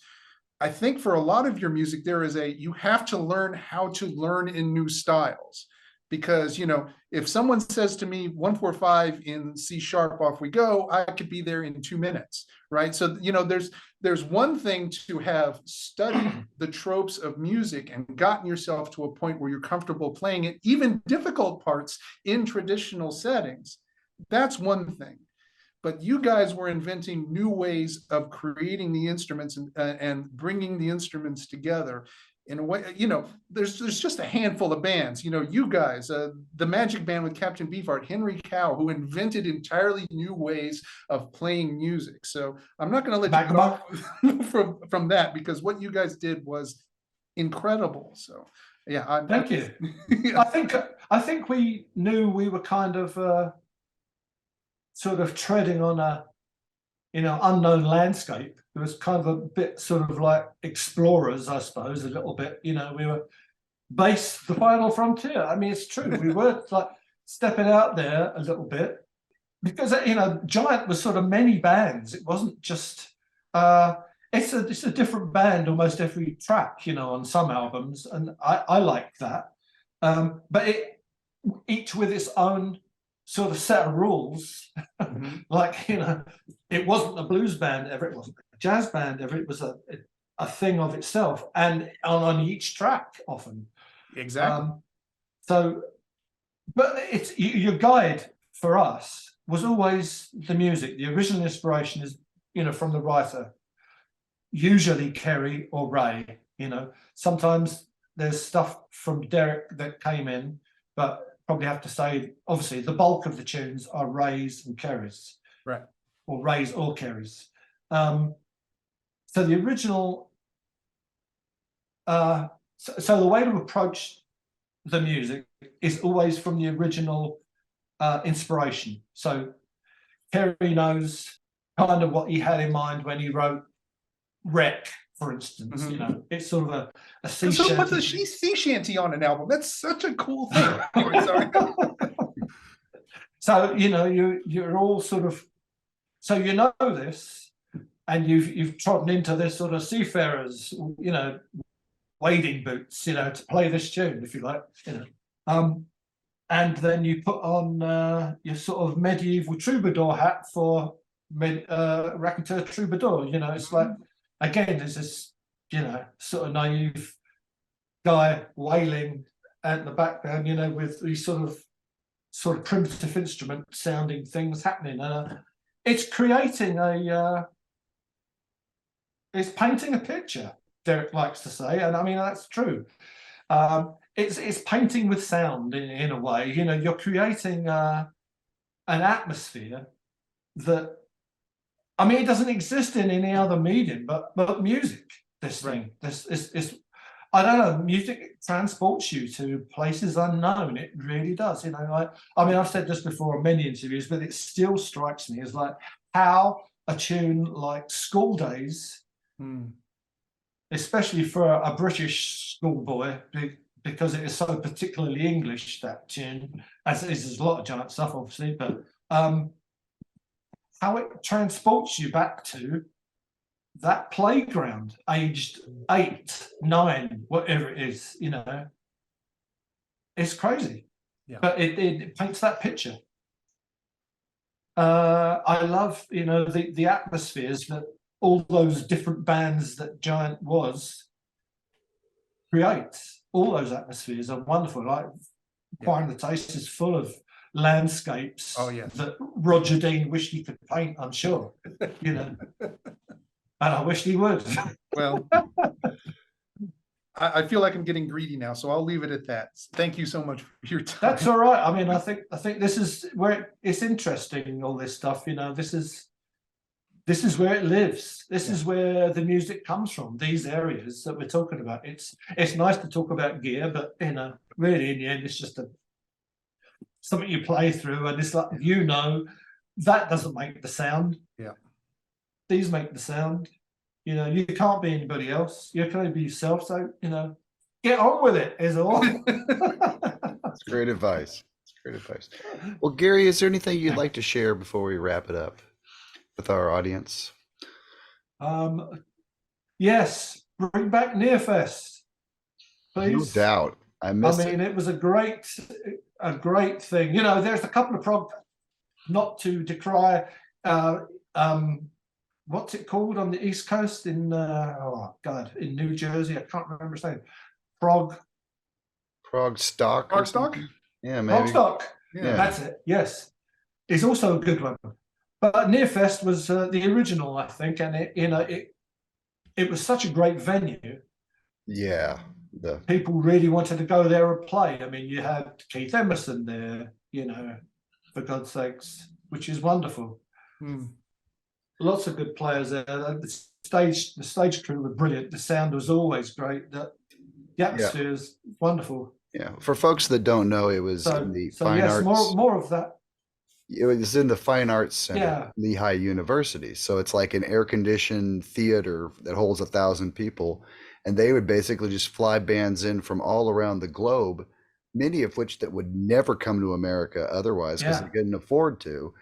Speaker 3: I think for a lot of your music, you have to learn how to learn in new styles. Because, you know, if someone says to me 1-4-5 in C sharp, off we go, I could be there in 2 minutes, right? So, you know, there's one thing to have studied the tropes of music and gotten yourself to a point where you're comfortable playing it, even difficult parts in traditional settings. That's one thing. But you guys were inventing new ways of creating the instruments and bringing the instruments together in a way. You know, there's just a handful of bands, you know, you guys, the Magic Band with Captain Beefheart, Henry Cow, who invented entirely new ways of playing music. So I'm not going to let you go from that, because what you guys did was incredible. So yeah,
Speaker 2: thank you. I think we knew we were kind of sort of treading on a, you know, unknown landscape. It was kind of a bit sort of like explorers, I suppose, a little bit. You know, we were the final frontier. I mean, it's true. We were like stepping out there a little bit, because, you know, Giant was sort of many bands. It wasn't just it's a different band almost every track, you know, on some albums, and I like that. But each with its own sort of set of rules. Like, you know, it wasn't a blues band ever, it wasn't a jazz band ever, it was a thing of itself, and on each track often.
Speaker 3: Exactly.
Speaker 2: So, but it's your guide for us was always the music. The original inspiration is, you know, from the writer, usually Kerry or Ray. You know, sometimes there's stuff from Derek that came in, but probably have to say, obviously, the bulk of the tunes are Ray's and Kerry's,
Speaker 3: right?
Speaker 2: Or Ray's or Kerry's. So the original, so the way to approach the music is always from the original inspiration. So Kerry knows kind of what he had in mind when he wrote Wreck, for instance. You know, it's sort of a sea shanty.
Speaker 3: So put the sea shanty on an album. That's such a cool thing. Anyway, sorry.
Speaker 2: So, you know, you're all sort of, so you know this, and you've trodden into this sort of seafarers, you know, wading boots, you know, to play this tune, if you like, you know. And then you put on your sort of medieval troubadour hat for raconteur troubadour, you know, it's like, again, there's this, sort of naive guy wailing at the background, with these sort of primitive instrument sounding things happening. It's creating it's painting a picture, Derek likes to say, and I mean that's true. It's painting with sound in a way. You're creating an atmosphere that, I mean, it doesn't exist in any other medium, but music. This thing, this is, I don't know. Music transports you to places unknown. It really does. I mean, I've said this before in many interviews, but it still strikes me as like how a tune like School Days, especially for a British schoolboy, because it is so particularly English, that tune, as is a lot of Giant stuff, obviously, but how it transports you back to that playground, aged 8, 9, whatever it is, it's crazy.
Speaker 3: Yeah.
Speaker 2: But it paints that picture. I love, the atmospheres that all those different bands that Giant was creates. All those atmospheres are wonderful. Like Acquiring the Taste is full of landscapes that Roger Dean wished he could paint, I'm sure. And I wish he would.
Speaker 3: Well, I feel like I'm getting greedy now, so I'll leave it at that. Thank you so much for your time.
Speaker 2: That's all right. I mean, I think this is where it's interesting, all this stuff, this is where it lives. This is where the music comes from, these areas that we're talking about. It's nice to talk about gear, but really in the end, it's just something you play through, and it's like, that doesn't make the sound.
Speaker 3: Yeah.
Speaker 2: These make the sound. You can't be anybody else. You can only be yourself. So, get on with it is all.
Speaker 1: That's great advice. That's great advice. Well, Gary, is there anything you'd like to share before we wrap it up with our audience?
Speaker 2: Yes, bring back Nearfest, please.
Speaker 1: No doubt. I mean,
Speaker 2: it was a great thing. There's a couple of not to decry. What's it called on the East Coast in in New Jersey? I can't remember his name. Prog
Speaker 1: Stock.
Speaker 3: Prog Stock?
Speaker 1: Yeah, maybe.
Speaker 2: Prog Stock.
Speaker 3: Yeah.
Speaker 2: That's it. Yes, it's also a good one. But Nearfest was the original, I think, and it was such a great venue.
Speaker 1: Yeah,
Speaker 2: people really wanted to go there and play. I mean, you had Keith Emerson there, for God's sakes, which is wonderful. Lots of good players there. The stage crew were brilliant. The sound was always great. The atmosphere is wonderful.
Speaker 1: Yeah. For folks that don't know, it was in the Fine Arts.
Speaker 2: More of that.
Speaker 1: It was in the Fine Arts Center at Lehigh University. So it's like an air-conditioned theater that holds 1,000 people. And they would basically just fly bands in from all around the globe, many of which that would never come to America otherwise because they couldn't afford to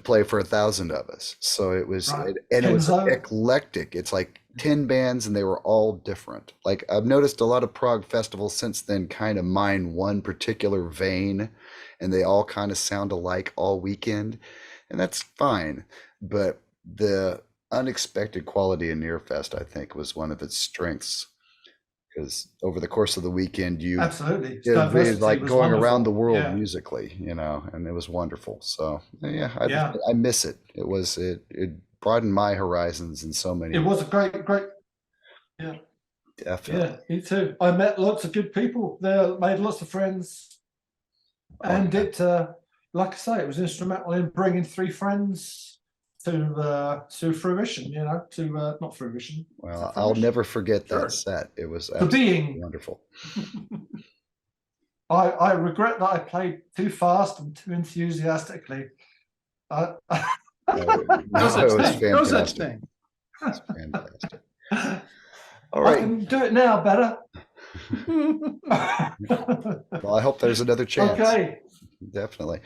Speaker 1: play for 1,000 of us. So it was, it was eclectic. It's like 10 bands and they were all different. Like I've noticed a lot of prog festivals since then kind of mine one particular vein and they all kind of sound alike all weekend. And that's fine. But the unexpected quality in Nearfest, I think, was one of its strengths. Because over the course of the weekend,
Speaker 2: absolutely,
Speaker 1: it was like going around the world musically, and it was wonderful. So I miss it. It broadened my horizons in so many.
Speaker 2: It was a great,
Speaker 1: definitely.
Speaker 2: Yeah, me too. I met lots of good people there, made lots of friends, and it, like I say, it was instrumental in bringing 3 friends to fruition, not fruition.
Speaker 1: Well, I'll never forget that set. It was
Speaker 2: being
Speaker 1: wonderful.
Speaker 2: I regret that I played too fast and too enthusiastically.
Speaker 1: No, it was fantastic.
Speaker 3: No such thing.
Speaker 1: It's fantastic. All right.
Speaker 2: I can do it now better.
Speaker 1: Well, I hope there's another chance.
Speaker 2: Okay.
Speaker 1: Definitely.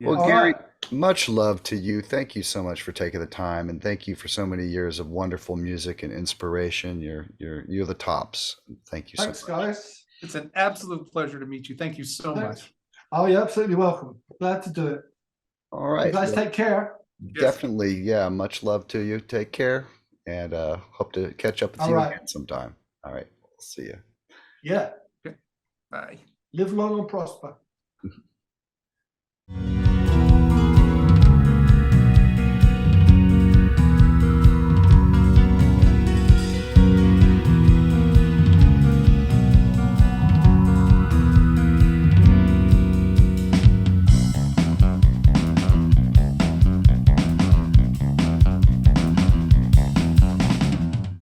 Speaker 1: Well, Gary, much love to you. Thank you so much for taking the time, and thank you for so many years of wonderful music and inspiration. You're the tops. Thank you so much.
Speaker 2: Thanks, guys.
Speaker 3: It's an absolute pleasure to meet you. Thank you so much.
Speaker 2: Oh, you're absolutely welcome. Glad to do it.
Speaker 1: All right.
Speaker 2: You guys take care.
Speaker 1: Definitely. Yeah. Much love to you. Take care. and hope to catch up with
Speaker 2: All
Speaker 1: you
Speaker 2: right.
Speaker 1: again sometime. All right, see you.
Speaker 2: Yeah.
Speaker 3: Bye.
Speaker 2: Live long and prosper.